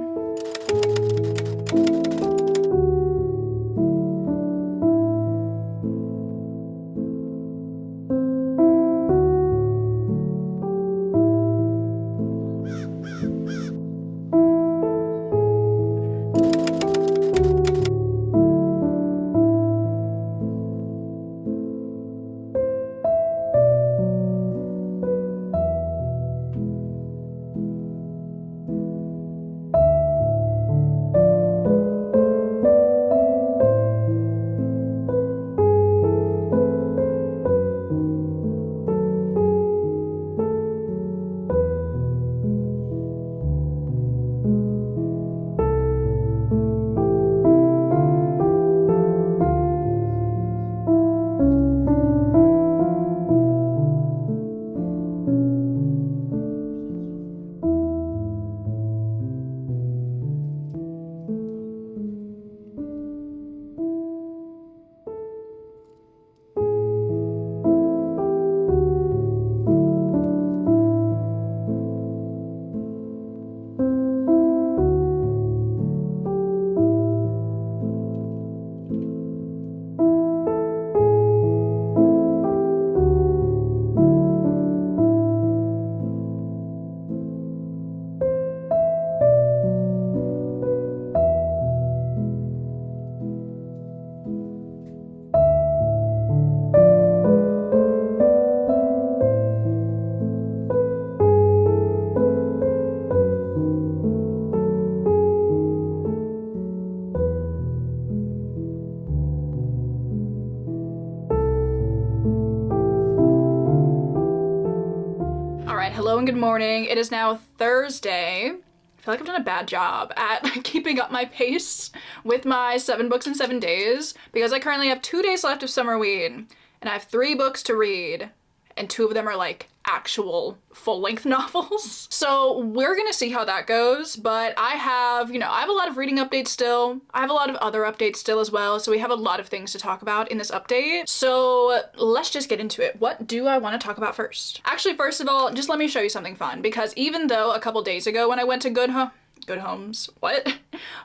everyone, good morning. It is now Thursday. I feel like I've done a bad job at keeping up my pace with my 7 books in 7 days because I currently have 2 days left of Summerween and I have 3 books to read and 2 of them are like actual full-length novels. So we're gonna see how that goes, but I have a lot of reading updates still. I have a lot of other updates still as well, so we have a lot of things to talk about in this update. So let's just get into it. What do I want to talk about first? Actually, first of all, just let me show you something fun, because even though a couple days ago when I went to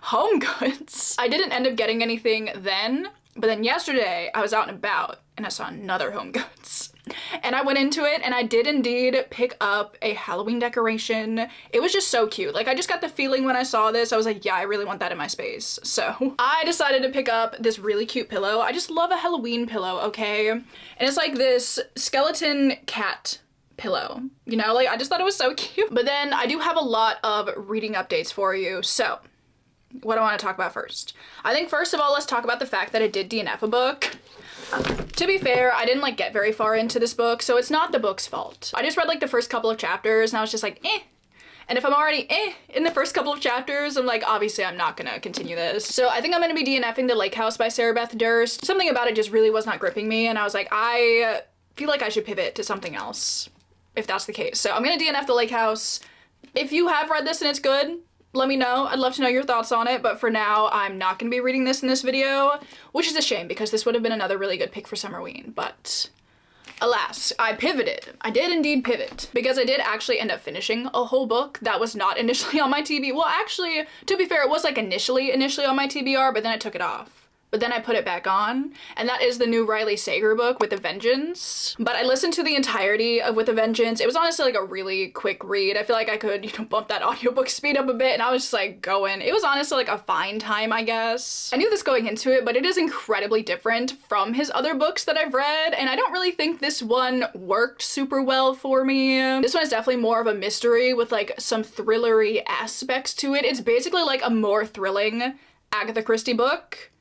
Home Goods, I didn't end up getting anything then, but then yesterday I was out and about and I saw another Home Goods. And I went into it and I did indeed pick up a Halloween decoration. It was just so cute. Like, I just got the feeling when I saw this, I was like, yeah, I really want that in my space. So I decided to pick up this really cute pillow. I just love a Halloween pillow, okay? And it's like this skeleton cat pillow, like I just thought it was so cute. But then I do have a lot of reading updates for you. So what do I want to talk about first? I think first of all, let's talk about the fact that I did DNF a book. To be fair, I didn't get very far into this book, so it's not the book's fault. I just read the first couple of chapters and I was just like, eh. And if I'm already in the first couple of chapters, I'm like, obviously I'm not gonna continue this. So I think I'm gonna be DNFing The Lake House by Sarah Beth Durst. Something about it just really was not gripping me and I was like, I feel like I should pivot to something else if that's the case. So I'm gonna DNF The Lake House. If you have read this and it's good, let me know. I'd love to know your thoughts on it, but for now, I'm not gonna be reading this in this video, which is a shame because this would have been another really good pick for Summerween, but alas, I pivoted. I did indeed pivot because I did actually end up finishing a whole book that was not initially on my TBR. Well, actually, to be fair, it was initially on my TBR, but then I took it off. But then I put it back on, and that is the new Riley Sager book, With a Vengeance. But I listened to the entirety of With a Vengeance. It was honestly a really quick read. I feel like I could, bump that audiobook speed up a bit, and I was just going. It was honestly a fine time, I guess. I knew this going into it, but it is incredibly different from his other books that I've read, and I don't really think this one worked super well for me. This one is definitely more of a mystery with some thrillery aspects to it. It's basically a more thrilling Agatha Christie book.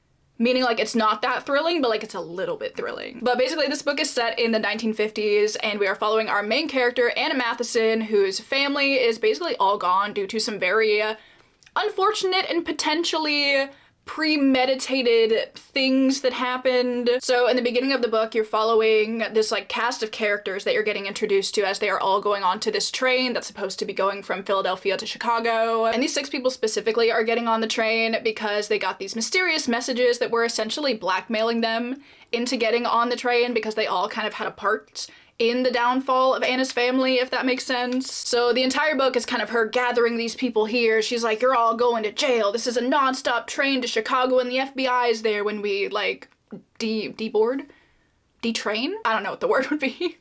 Meaning it's not that thrilling, but it's a little bit thrilling. But basically this book is set in the 1950s and we are following our main character, Anna Matheson, whose family is basically all gone due to some very unfortunate and potentially premeditated things that happened. So in the beginning of the book, you're following this cast of characters that you're getting introduced to as they are all going on to this train that's supposed to be going from Philadelphia to Chicago. And these 6 people specifically are getting on the train because they got these mysterious messages that were essentially blackmailing them into getting on the train because they all kind of had a part in the downfall of Anna's family, if that makes sense. So the entire book is kind of her gathering these people here. She's like, you're all going to jail. This is a non-stop train to Chicago and the FBI is there when we deboard? Detrain? I don't know what the word would be.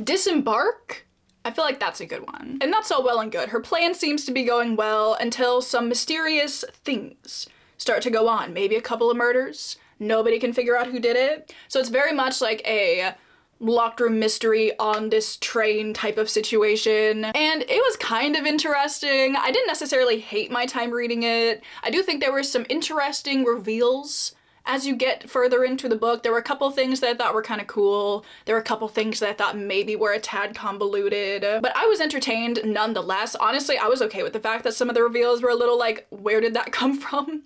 Disembark? I feel like that's a good one. And that's all well and good. Her plan seems to be going well until some mysterious things start to go on. Maybe a couple of murders. Nobody can figure out who did it. So it's very much like a locked room mystery on this train type of situation. And it was kind of interesting. I didn't necessarily hate my time reading it. I do think there were some interesting reveals as you get further into the book. There were a couple things that I thought were kind of cool. There were a couple things that I thought maybe were a tad convoluted, but I was entertained nonetheless. Honestly, I was okay with the fact that some of the reveals were a little where did that come from?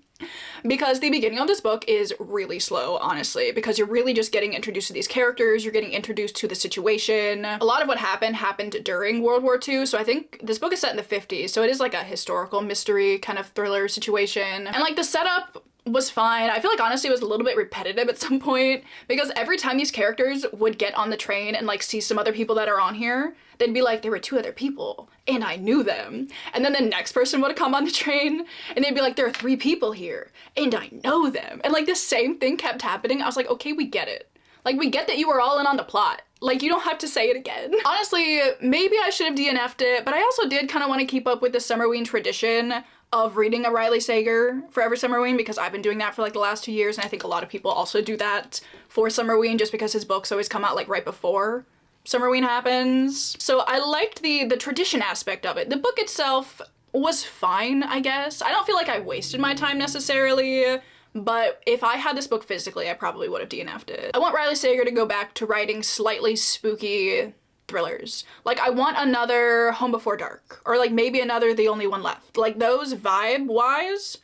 Because the beginning of this book is really slow, honestly, because you're really just getting introduced to these characters, you're getting introduced to the situation. A lot of what happened during World War II, so I think this book is set in the 50s, so it is a historical mystery kind of thriller situation. And the setup was fine. I feel honestly it was a little bit repetitive at some point because every time these characters would get on the train and see some other people that are on here, they'd be like, there were 2 other people and I knew them. And then the next person would come on the train and they'd be like, there are 3 people here and I know them. And the same thing kept happening. I was like, okay, we get it. We get that you were all in on the plot. You don't have to say it again. Honestly, maybe I should have DNF'd it, but I also did kind of want to keep up with the Summerween tradition of reading a Riley Sager for every Summerween because I've been doing that for the last 2 years, and I think a lot of people also do that for Summerween just because his books always come out right before Summerween happens. So I liked the tradition aspect of it. The book itself was fine, I guess. I don't feel like I wasted my time necessarily, but if I had this book physically, I probably would have DNF'd it. I want Riley Sager to go back to writing slightly spooky thrillers. Like, I want another Home Before Dark, or like maybe another The Only One Left. Like, those vibe-wise,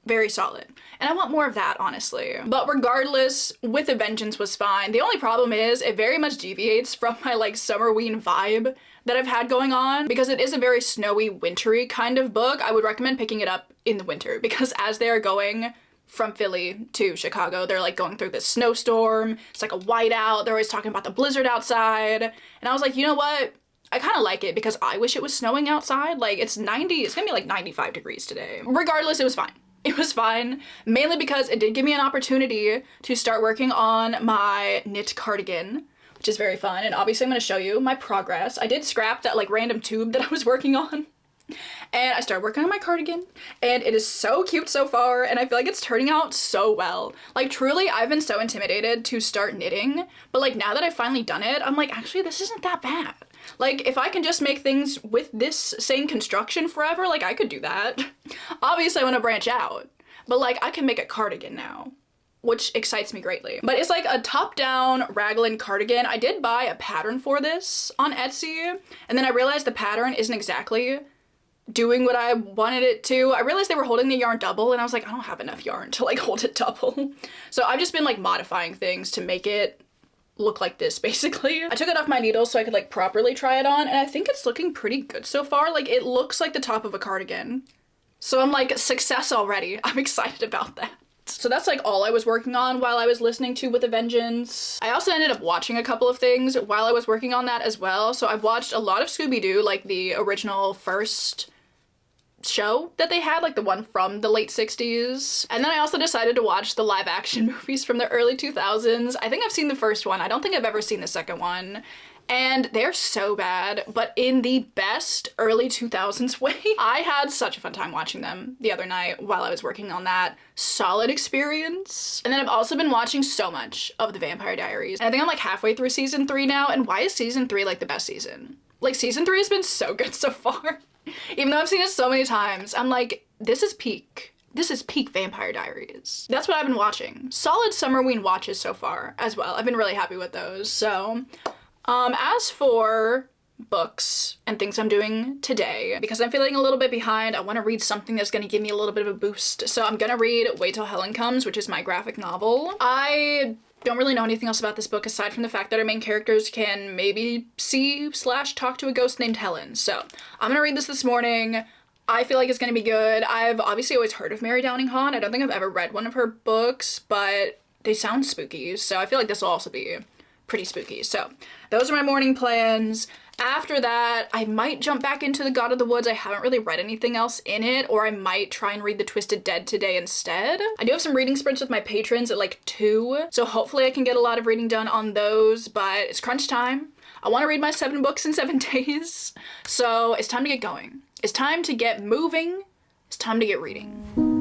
very solid. And I want more of that, honestly. But regardless, With a Vengeance was fine. The only problem is it very much deviates from my like Summerween vibe that I've had going on, because it is a very snowy, wintry kind of book. I would recommend picking it up in the winter, because as they are going from Philly to Chicago, they're like going through this snowstorm. It's like a whiteout. They're always talking about the blizzard outside. And I was like, you know what? I kind of like it because I wish it was snowing outside. Like, it's gonna be like 95 degrees today. Regardless, it was fine. It was fine, mainly because it did give me an opportunity to start working on my knit cardigan, which is very fun. And obviously I'm gonna show you my progress. I did scrap that like random tube that I was working on. And I started working on my cardigan, and it is so cute so far, and I feel like it's turning out so well. Like, truly, I've been so intimidated to start knitting, but like now that I've finally done it, I'm like, actually, this isn't that bad. Like, if I can just make things with this same construction forever, like, I could do that. Obviously, I want to branch out, but like, I can make a cardigan now, which excites me greatly. But it's like a top-down raglan cardigan. I did buy a pattern for this on Etsy, and then I realized the pattern isn't exactly doing what I wanted it to. I realized they were holding the yarn double, and I was like, I don't have enough yarn to like hold it double. So I've just been like modifying things to make it look like this, basically. I took it off my needle so I could like properly try it on, and I think it's looking pretty good so far. Like, it looks like the top of a cardigan. So I'm like, success already. I'm excited about that. So that's like all I was working on while I was listening to With a Vengeance. I also ended up watching a couple of things while I was working on that as well. So I've watched a lot of Scooby-Doo, like the original first show that they had, like the one from the late 60s. And then I also decided to watch the live action movies from the early 2000s. I think I've seen the first one. I don't think I've ever seen the second one. And they're so bad, but in the best early 2000s way. I had such a fun time watching them the other night while I was working on that. Solid experience. And then I've also been watching so much of The Vampire Diaries. And I think I'm like halfway through season 3 now, and why is season 3 like the best season? Like, season 3 has been so good so far. Even though I've seen it so many times, I'm like, this is peak. This is peak Vampire Diaries. That's what I've been watching. Solid Summerween watches so far as well. I've been really happy with those. So, as for books and things I'm doing today, because I'm feeling a little bit behind, I want to read something that's going to give me a little bit of a boost. So I'm going to read Wait Till Helen Comes, which is my graphic novel. I don't really know anything else about this book aside from the fact that our main characters can maybe see/talk to a ghost named Helen. So I'm gonna read this morning. I feel like it's gonna be good. I've obviously always heard of Mary Downing Hahn. I don't think I've ever read one of her books, but they sound spooky. So I feel like this will also be pretty spooky. So those are my morning plans. After that, I might jump back into The God of the Woods. I haven't really read anything else in it, or I might try and read The Twisted Dead today instead. I do have some reading sprints with my patrons at like 2, so hopefully I can get a lot of reading done on those, but it's crunch time. I want to read my 7 books in 7 days, so it's time to get going. It's time to get moving. It's time to get reading.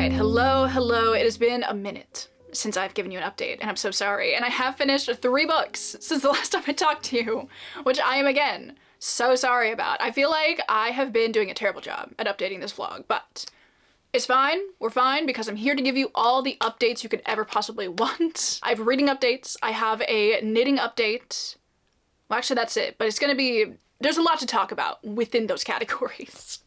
right, hello. It has been a minute since I've given you an update, and I'm so sorry. And I have finished 3 books since the last time I talked to you, which I am, again, so sorry about. I feel like I have been doing a terrible job at updating this vlog, but it's fine. We're fine, because I'm here to give you all the updates you could ever possibly want. I have reading updates. I have a knitting update. Well, actually, that's it, but it's gonna be, there's a lot to talk about within those categories.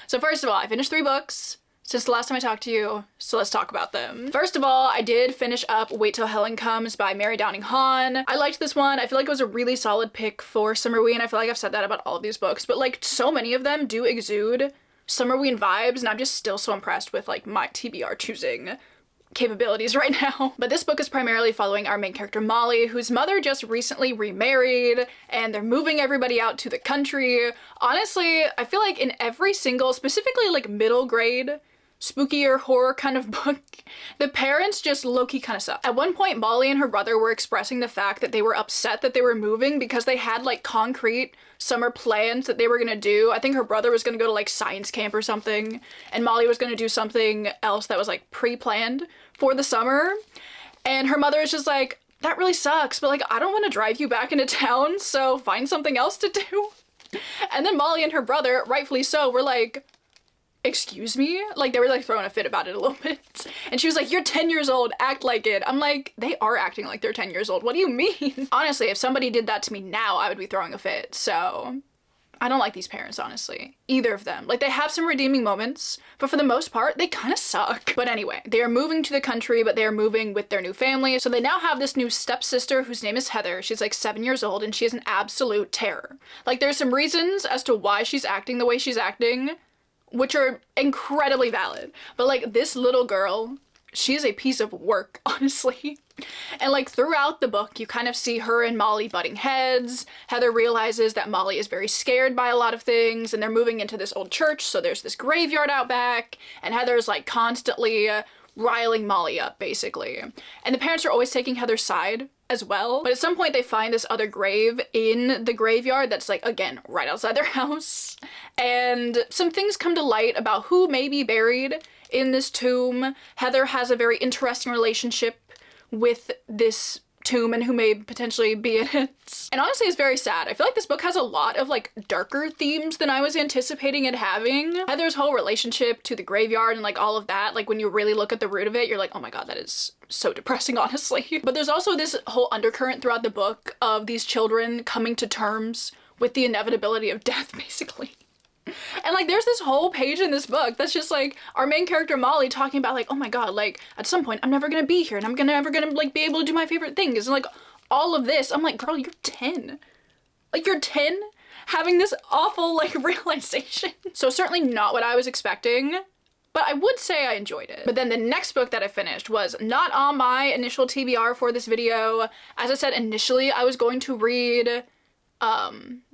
So first of all, I finished 3 books since the last time I talked to you, so let's talk about them. First of all, I did finish up Wait Till Helen Comes by Mary Downing Hahn. I liked this one. I feel like it was a really solid pick for Summerween. I feel like I've said that about all of these books, but like so many of them do exude Summerween vibes, and I'm just still so impressed with like my TBR choosing capabilities right now. But this book is primarily following our main character Molly, whose mother just recently remarried, and they're moving everybody out to the country. Honestly, I feel like in every single, specifically like middle grade, spookier horror kind of book, the parents just low-key kind of suck. At one point, Molly and her brother were expressing the fact that they were upset that they were moving because they had like concrete summer plans that they were gonna do. I think her brother was gonna go to like science camp or something, and Molly was gonna do something else that was like pre-planned for the summer. And her mother is just like, that really sucks, but like I don't want to drive you back into town, so find something else to do. And then Molly and her brother, rightfully so, were like, excuse me? Like, they were like throwing a fit about it a little bit. And she was like, you're 10 years old, act like it. I'm like, they are acting like they're 10 years old. What do you mean? Honestly, if somebody did that to me now, I would be throwing a fit. So I don't like these parents, honestly. Either of them. Like, they have some redeeming moments, but for the most part, they kind of suck. But anyway, they are moving to the country, but they are moving with their new family. So they now have this new stepsister whose name is Heather. She's like 7 years old, and she is an absolute terror. Like, there's some reasons as to why she's acting the way she's acting, which are incredibly valid. But like, this little girl, she is a piece of work, honestly. And like throughout the book, you kind of see her and Molly butting heads. Heather realizes that Molly is very scared by a lot of things, and they're moving into this old church, so there's this graveyard out back, and Heather's like constantly riling Molly up, basically. And the parents are always taking Heather's side as well. But at some point they find this other grave in the graveyard that's like, again, right outside their house. And some things come to light about who may be buried in this tomb. Heather has a very interesting relationship with this tomb and who may potentially be in it. And honestly, it's very sad. I feel like this book has a lot of like darker themes than I was anticipating it having. Heather's whole relationship to the graveyard and like all of that, like when you really look at the root of it, you're like, oh my god, that is so depressing, honestly. But there's also this whole undercurrent throughout the book of these children coming to terms with the inevitability of death, basically. And like there's this whole page in this book that's just like our main character Molly talking about like, oh my god, like at some point I'm never gonna be here and I'm never gonna like be able to do my favorite things, and like all of this. I'm like, girl, you're 10. Like, you're 10 having this awful like realization. So certainly not what I was expecting, but I would say I enjoyed it. But then the next book that I finished was not on my initial TBR for this video. As I said initially, I was going to read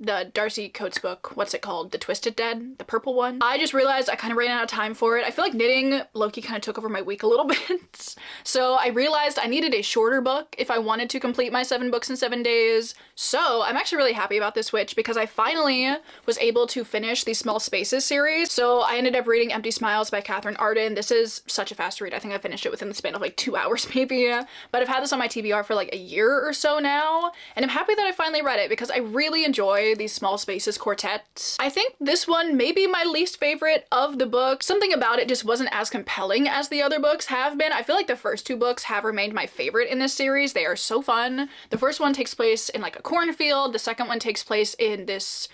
the Darcy Coates book, what's it called? The Twisted Dead, the purple one. I just realized I kind of ran out of time for it. I feel like knitting low-key kind of took over my week a little bit. So I realized I needed a shorter book if I wanted to complete my 7 books in 7 days. So I'm actually really happy about this switch because I finally was able to finish the Small Spaces series. So I ended up reading Empty Smiles by Catherine Arden. This is such a fast read. I think I finished it within the span of like 2 hours maybe. But I've had this on my TBR for like a year or so now, and I'm happy that I finally read it because I really enjoy these Small Spaces quartet. I think this one may be my least favorite of the book. Something about it just wasn't as compelling as the other books have been. I feel like the first 2 books have remained my favorite in this series. They are so fun. The first one takes place in like a cornfield. The second one takes place in this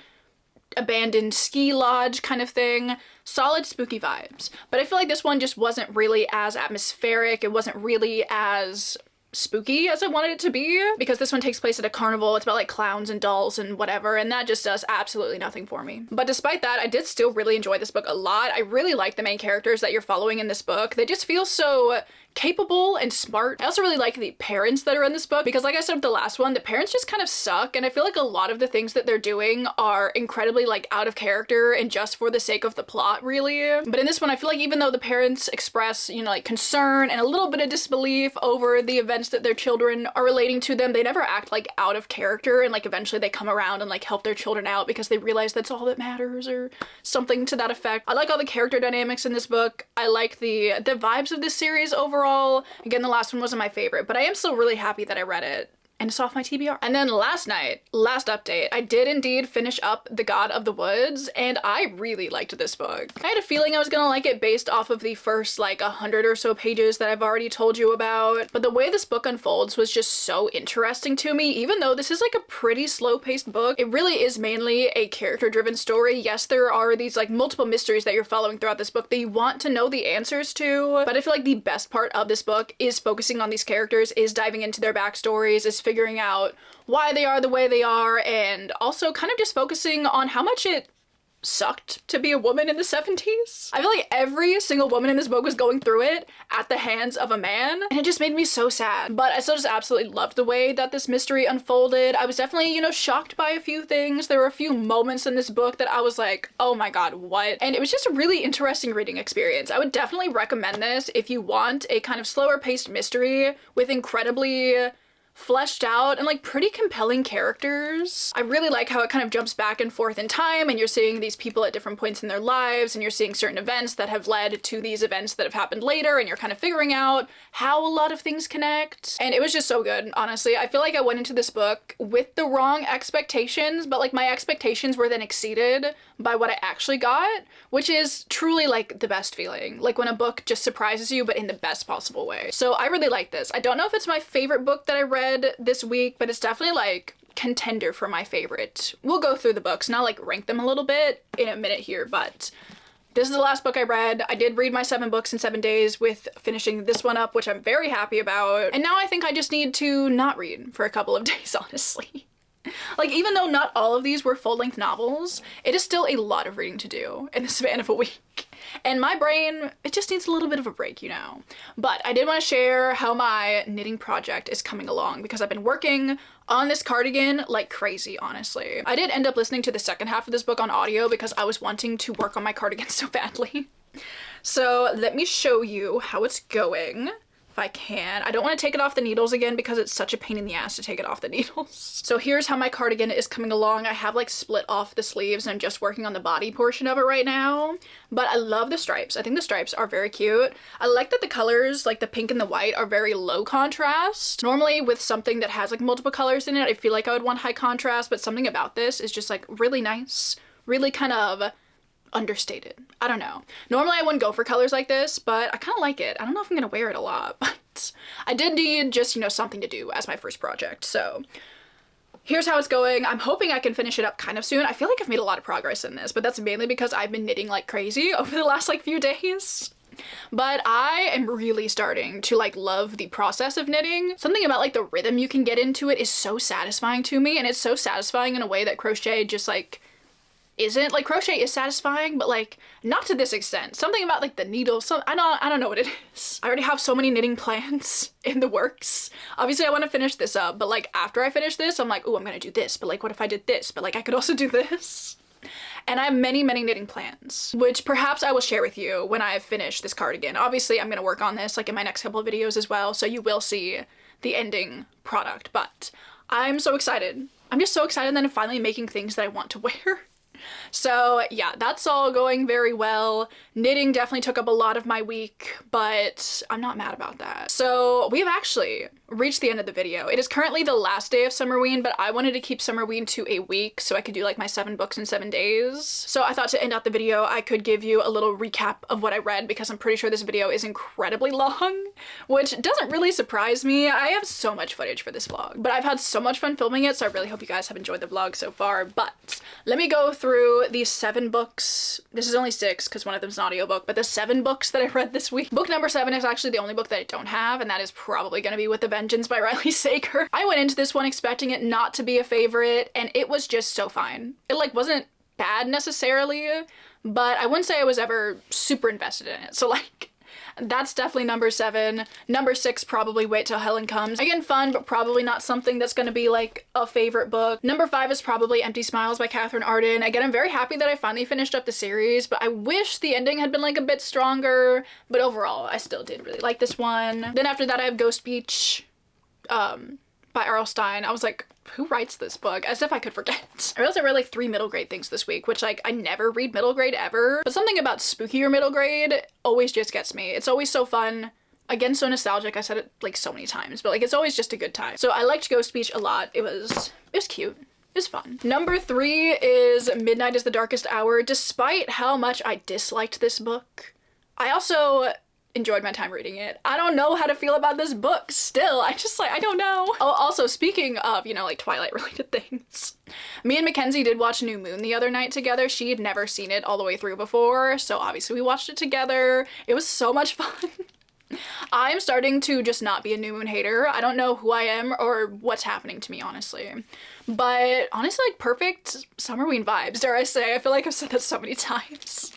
abandoned ski lodge kind of thing. Solid spooky vibes. But I feel like this one just wasn't really as atmospheric. It wasn't really as spooky as I wanted it to be, because this one takes place at a carnival. It's about like clowns and dolls and whatever, and that just does absolutely nothing for me. But despite that, I did still really enjoy this book a lot. I really like the main characters that you're following in this book. They just feel so capable and smart. I also really like the parents that are in this book because, like I said with the last one, the parents just kind of suck, and I feel like a lot of the things that they're doing are incredibly like out of character and just for the sake of the plot, really. But in this one, I feel like even though the parents express, you know, like concern and a little bit of disbelief over the events that their children are relating to them, they never act like out of character, and like eventually they come around and like help their children out because they realize that's all that matters or something to that effect. I like all the character dynamics in this book. I like the vibes of this series overall. Again, the last one wasn't my favorite, but I am still really happy that I read it. And it's off my TBR. And then last night, last update, I did indeed finish up The God of the Woods, and I really liked this book. I had a feeling I was gonna like it based off of the first like 100 or so pages that I've already told you about, but the way this book unfolds was just so interesting to me. Even though this is like a pretty slow-paced book, it really is mainly a character-driven story. Yes, there are these like multiple mysteries that you're following throughout this book that you want to know the answers to, but I feel like the best part of this book is focusing on these characters, is diving into their backstories, is figuring out why they are the way they are, and also kind of just focusing on how much it sucked to be a woman in the 70s. I feel like every single woman in this book was going through it at the hands of a man, and it just made me so sad. But I still just absolutely loved the way that this mystery unfolded. I was definitely, you know, shocked by a few things. There were a few moments in this book that I was like, oh my god, what? And it was just a really interesting reading experience. I would definitely recommend this if you want a kind of slower paced mystery with incredibly fleshed out and like pretty compelling characters. I really like how it kind of jumps back and forth in time, and you're seeing these people at different points in their lives, and you're seeing certain events that have led to these events that have happened later, and you're kind of figuring out how a lot of things connect. And it was just so good, honestly. I feel like I went into this book with the wrong expectations, but like my expectations were then exceeded by what I actually got, which is truly like the best feeling. Like when a book just surprises you, but in the best possible way. So I really like this. I don't know if it's my favorite book that I read this week, but it's definitely like contender for my favorite. We'll go through the books and I'll like rank them a little bit in a minute here, but this is the last book I read. I did read my 7 books in 7 days with finishing this one up, which I'm very happy about. And now I think I just need to not read for a couple of days, honestly. Like, even though not all of these were full-length novels, it is still a lot of reading to do in the span of a week. And my brain, it just needs a little bit of a break, you know. But I did want to share how my knitting project is coming along, because I've been working on this cardigan like crazy, honestly. I did end up listening to the second half of this book on audio because I was wanting to work on my cardigan so badly. So let me show you how it's going. If I can. I don't want to take it off the needles again because it's such a pain in the ass to take it off the needles. So here's how my cardigan is coming along. I have like split off the sleeves and I'm just working on the body portion of it right now. But I love the stripes. I think the stripes are very cute. I like that the colors, like the pink and the white, are very low contrast. Normally with something that has like multiple colors in it, I feel like I would want high contrast, but something about this is just like really nice, really kind of understated. I don't know. Normally I wouldn't go for colors like this, but I kind of like it. I don't know if I'm gonna wear it a lot, but I did need just, you know, something to do as my first project. So here's how it's going. I'm hoping I can finish it up kind of soon. I feel like I've made a lot of progress in this, but that's mainly because I've been knitting like crazy over the last like few days. But I am really starting to like love the process of knitting. Something about like the rhythm you can get into it is so satisfying to me, and it's so satisfying in a way that crochet just like isn't. Like, crochet is satisfying, but like not to this extent. Something about like the needle, I don't know what it is. I already have so many knitting plans in the works. Obviously I want to finish this up, but like after I finish this I'm like, oh, I'm gonna do this, but like what if I did this, but like I could also do this. And I have many knitting plans, which perhaps I will share with you when I have finished this cardigan. Obviously I'm gonna work on this like in my next couple of videos as well, so you will see the ending product. But I'm so excited. I'm just so excited that I'm finally making things that I want to wear. So yeah, that's all going very well. Knitting definitely took up a lot of my week, but I'm not mad about that. So we have actually reached the end of the video. It is currently the last day of Summerween, but I wanted to keep Summerween to a week so I could do like my 7 books in 7 days. So I thought to end out the video, I could give you a little recap of what I read, because I'm pretty sure this video is incredibly long, which doesn't really surprise me. I have so much footage for this vlog, but I've had so much fun filming it, so I really hope you guys have enjoyed the vlog so far. But let me go through these 7 books. This is only 6 because one of them is an audiobook, but the 7 books that I read this week. Book number 7 is actually the only book that I don't have, and that is probably going to be With a Vengeance by Riley Sager. I went into this one expecting it not to be a favorite, and it was just so fine. It like wasn't bad necessarily, but I wouldn't say I was ever super invested in it. So like, That's definitely number 7. Number 6, probably Wait Till Helen Comes. Again, fun, but probably not something that's gonna be like a favorite book. Number 5 is probably Empty Smiles by Catherine Arden. Again, I'm very happy that I finally finished up the series, but I wish the ending had been like a bit stronger, but overall, I still did really like this one. Then after that, I have Ghost Beach by R.L. Stine. I was like, who writes this book? As if I could forget. I realized I read like 3 middle grade things this week, which like I never read middle grade ever, but something about spookier middle grade always just gets me. It's always so fun. Again, so nostalgic. I said it like so many times, but like it's always just a good time. So I liked Ghost Beach a lot. It was cute. It was fun. Number 3 is Midnight is the Darkest Hour. Despite how much I disliked this book, I also enjoyed my time reading it. I don't know how to feel about this book still. I don't know. Oh, also speaking of, you know, like Twilight related things, me and Mackenzie did watch New Moon the other night together. She had never seen it all the way through before, so obviously we watched it together. It was so much fun. I'm starting to just not be a New Moon hater. I don't know who I am or what's happening to me, honestly. But honestly, like perfect Summerween vibes, dare I say. I feel like I've said that so many times.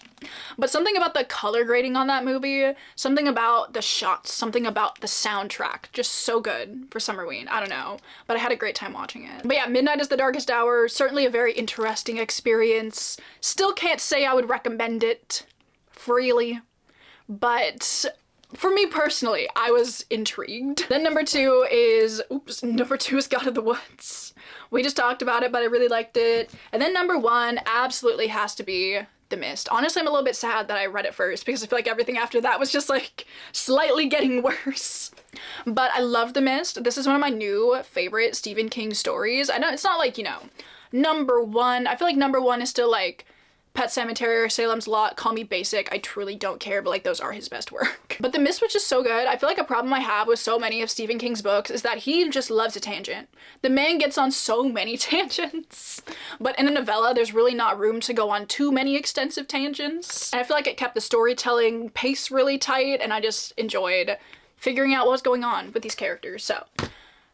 But something about the color grading on that movie, something about the shots, something about the soundtrack, just so good for Summerween. I don't know, but I had a great time watching it. But yeah, Midnight is the Darkest Hour, certainly a very interesting experience. Still can't say I would recommend it freely, but for me personally, I was intrigued. Then number 2 is God of the Woods. We just talked about it, but I really liked it. And then number 1 absolutely has to be The Mist. Honestly, I'm a little bit sad that I read it first because I feel like everything after that was just like slightly getting worse. But I love The Mist. This is one of my new favorite Stephen King stories. I know it's not like, you know, number 1. I feel like number 1 is still like Pet Sematary or Salem's Lot, Call Me Basic. I truly don't care, but like those are his best work. But The Mist was just so good. I feel like a problem I have with so many of Stephen King's books is that he just loves a tangent. The man gets on so many tangents, but in a novella, there's really not room to go on too many extensive tangents. And I feel like it kept the storytelling pace really tight, and I just enjoyed figuring out what was going on with these characters. So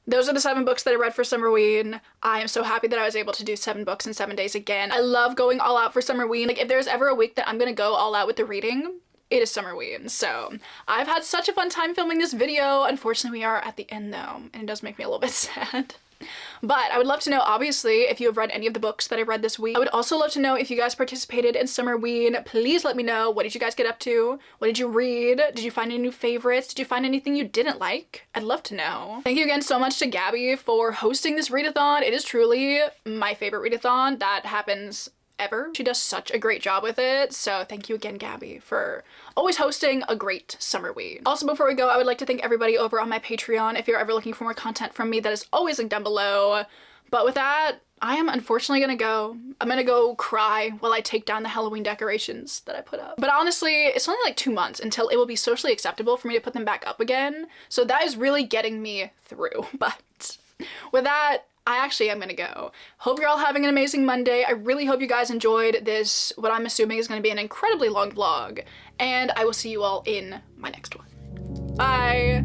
those are the 7 books that I read for Summerween. I am so happy that I was able to do 7 books in 7 days again. I love going all out for Summerween. Like, if there's ever a week that I'm gonna go all out with the reading, it is Summerween. So I've had such a fun time filming this video. Unfortunately, we are at the end though, and it does make me a little bit sad. But I would love to know, obviously, if you have read any of the books that I read this week. I would also love to know if you guys participated in Summerween. Please let me know. What did you guys get up to? What did you read? Did you find any new favorites? Did you find anything you didn't like? I'd love to know. Thank you again so much to Gabby for hosting this readathon. It is truly my favorite readathon that happens ever. She does such a great job with it, so thank you again, Gabby, for always hosting a great Summerween. Also, before we go, I would like to thank everybody over on my Patreon. If you're ever looking for more content from me, that is always linked down below. But with that, I am unfortunately gonna go. I'm gonna go cry while I take down the Halloween decorations that I put up. But honestly, it's only like 2 months until it will be socially acceptable for me to put them back up again, so that is really getting me through. But with that, I actually am gonna go. Hope you're all having an amazing Monday. I really hope you guys enjoyed this, what I'm assuming is gonna be an incredibly long vlog, and I will see you all in my next one. Bye!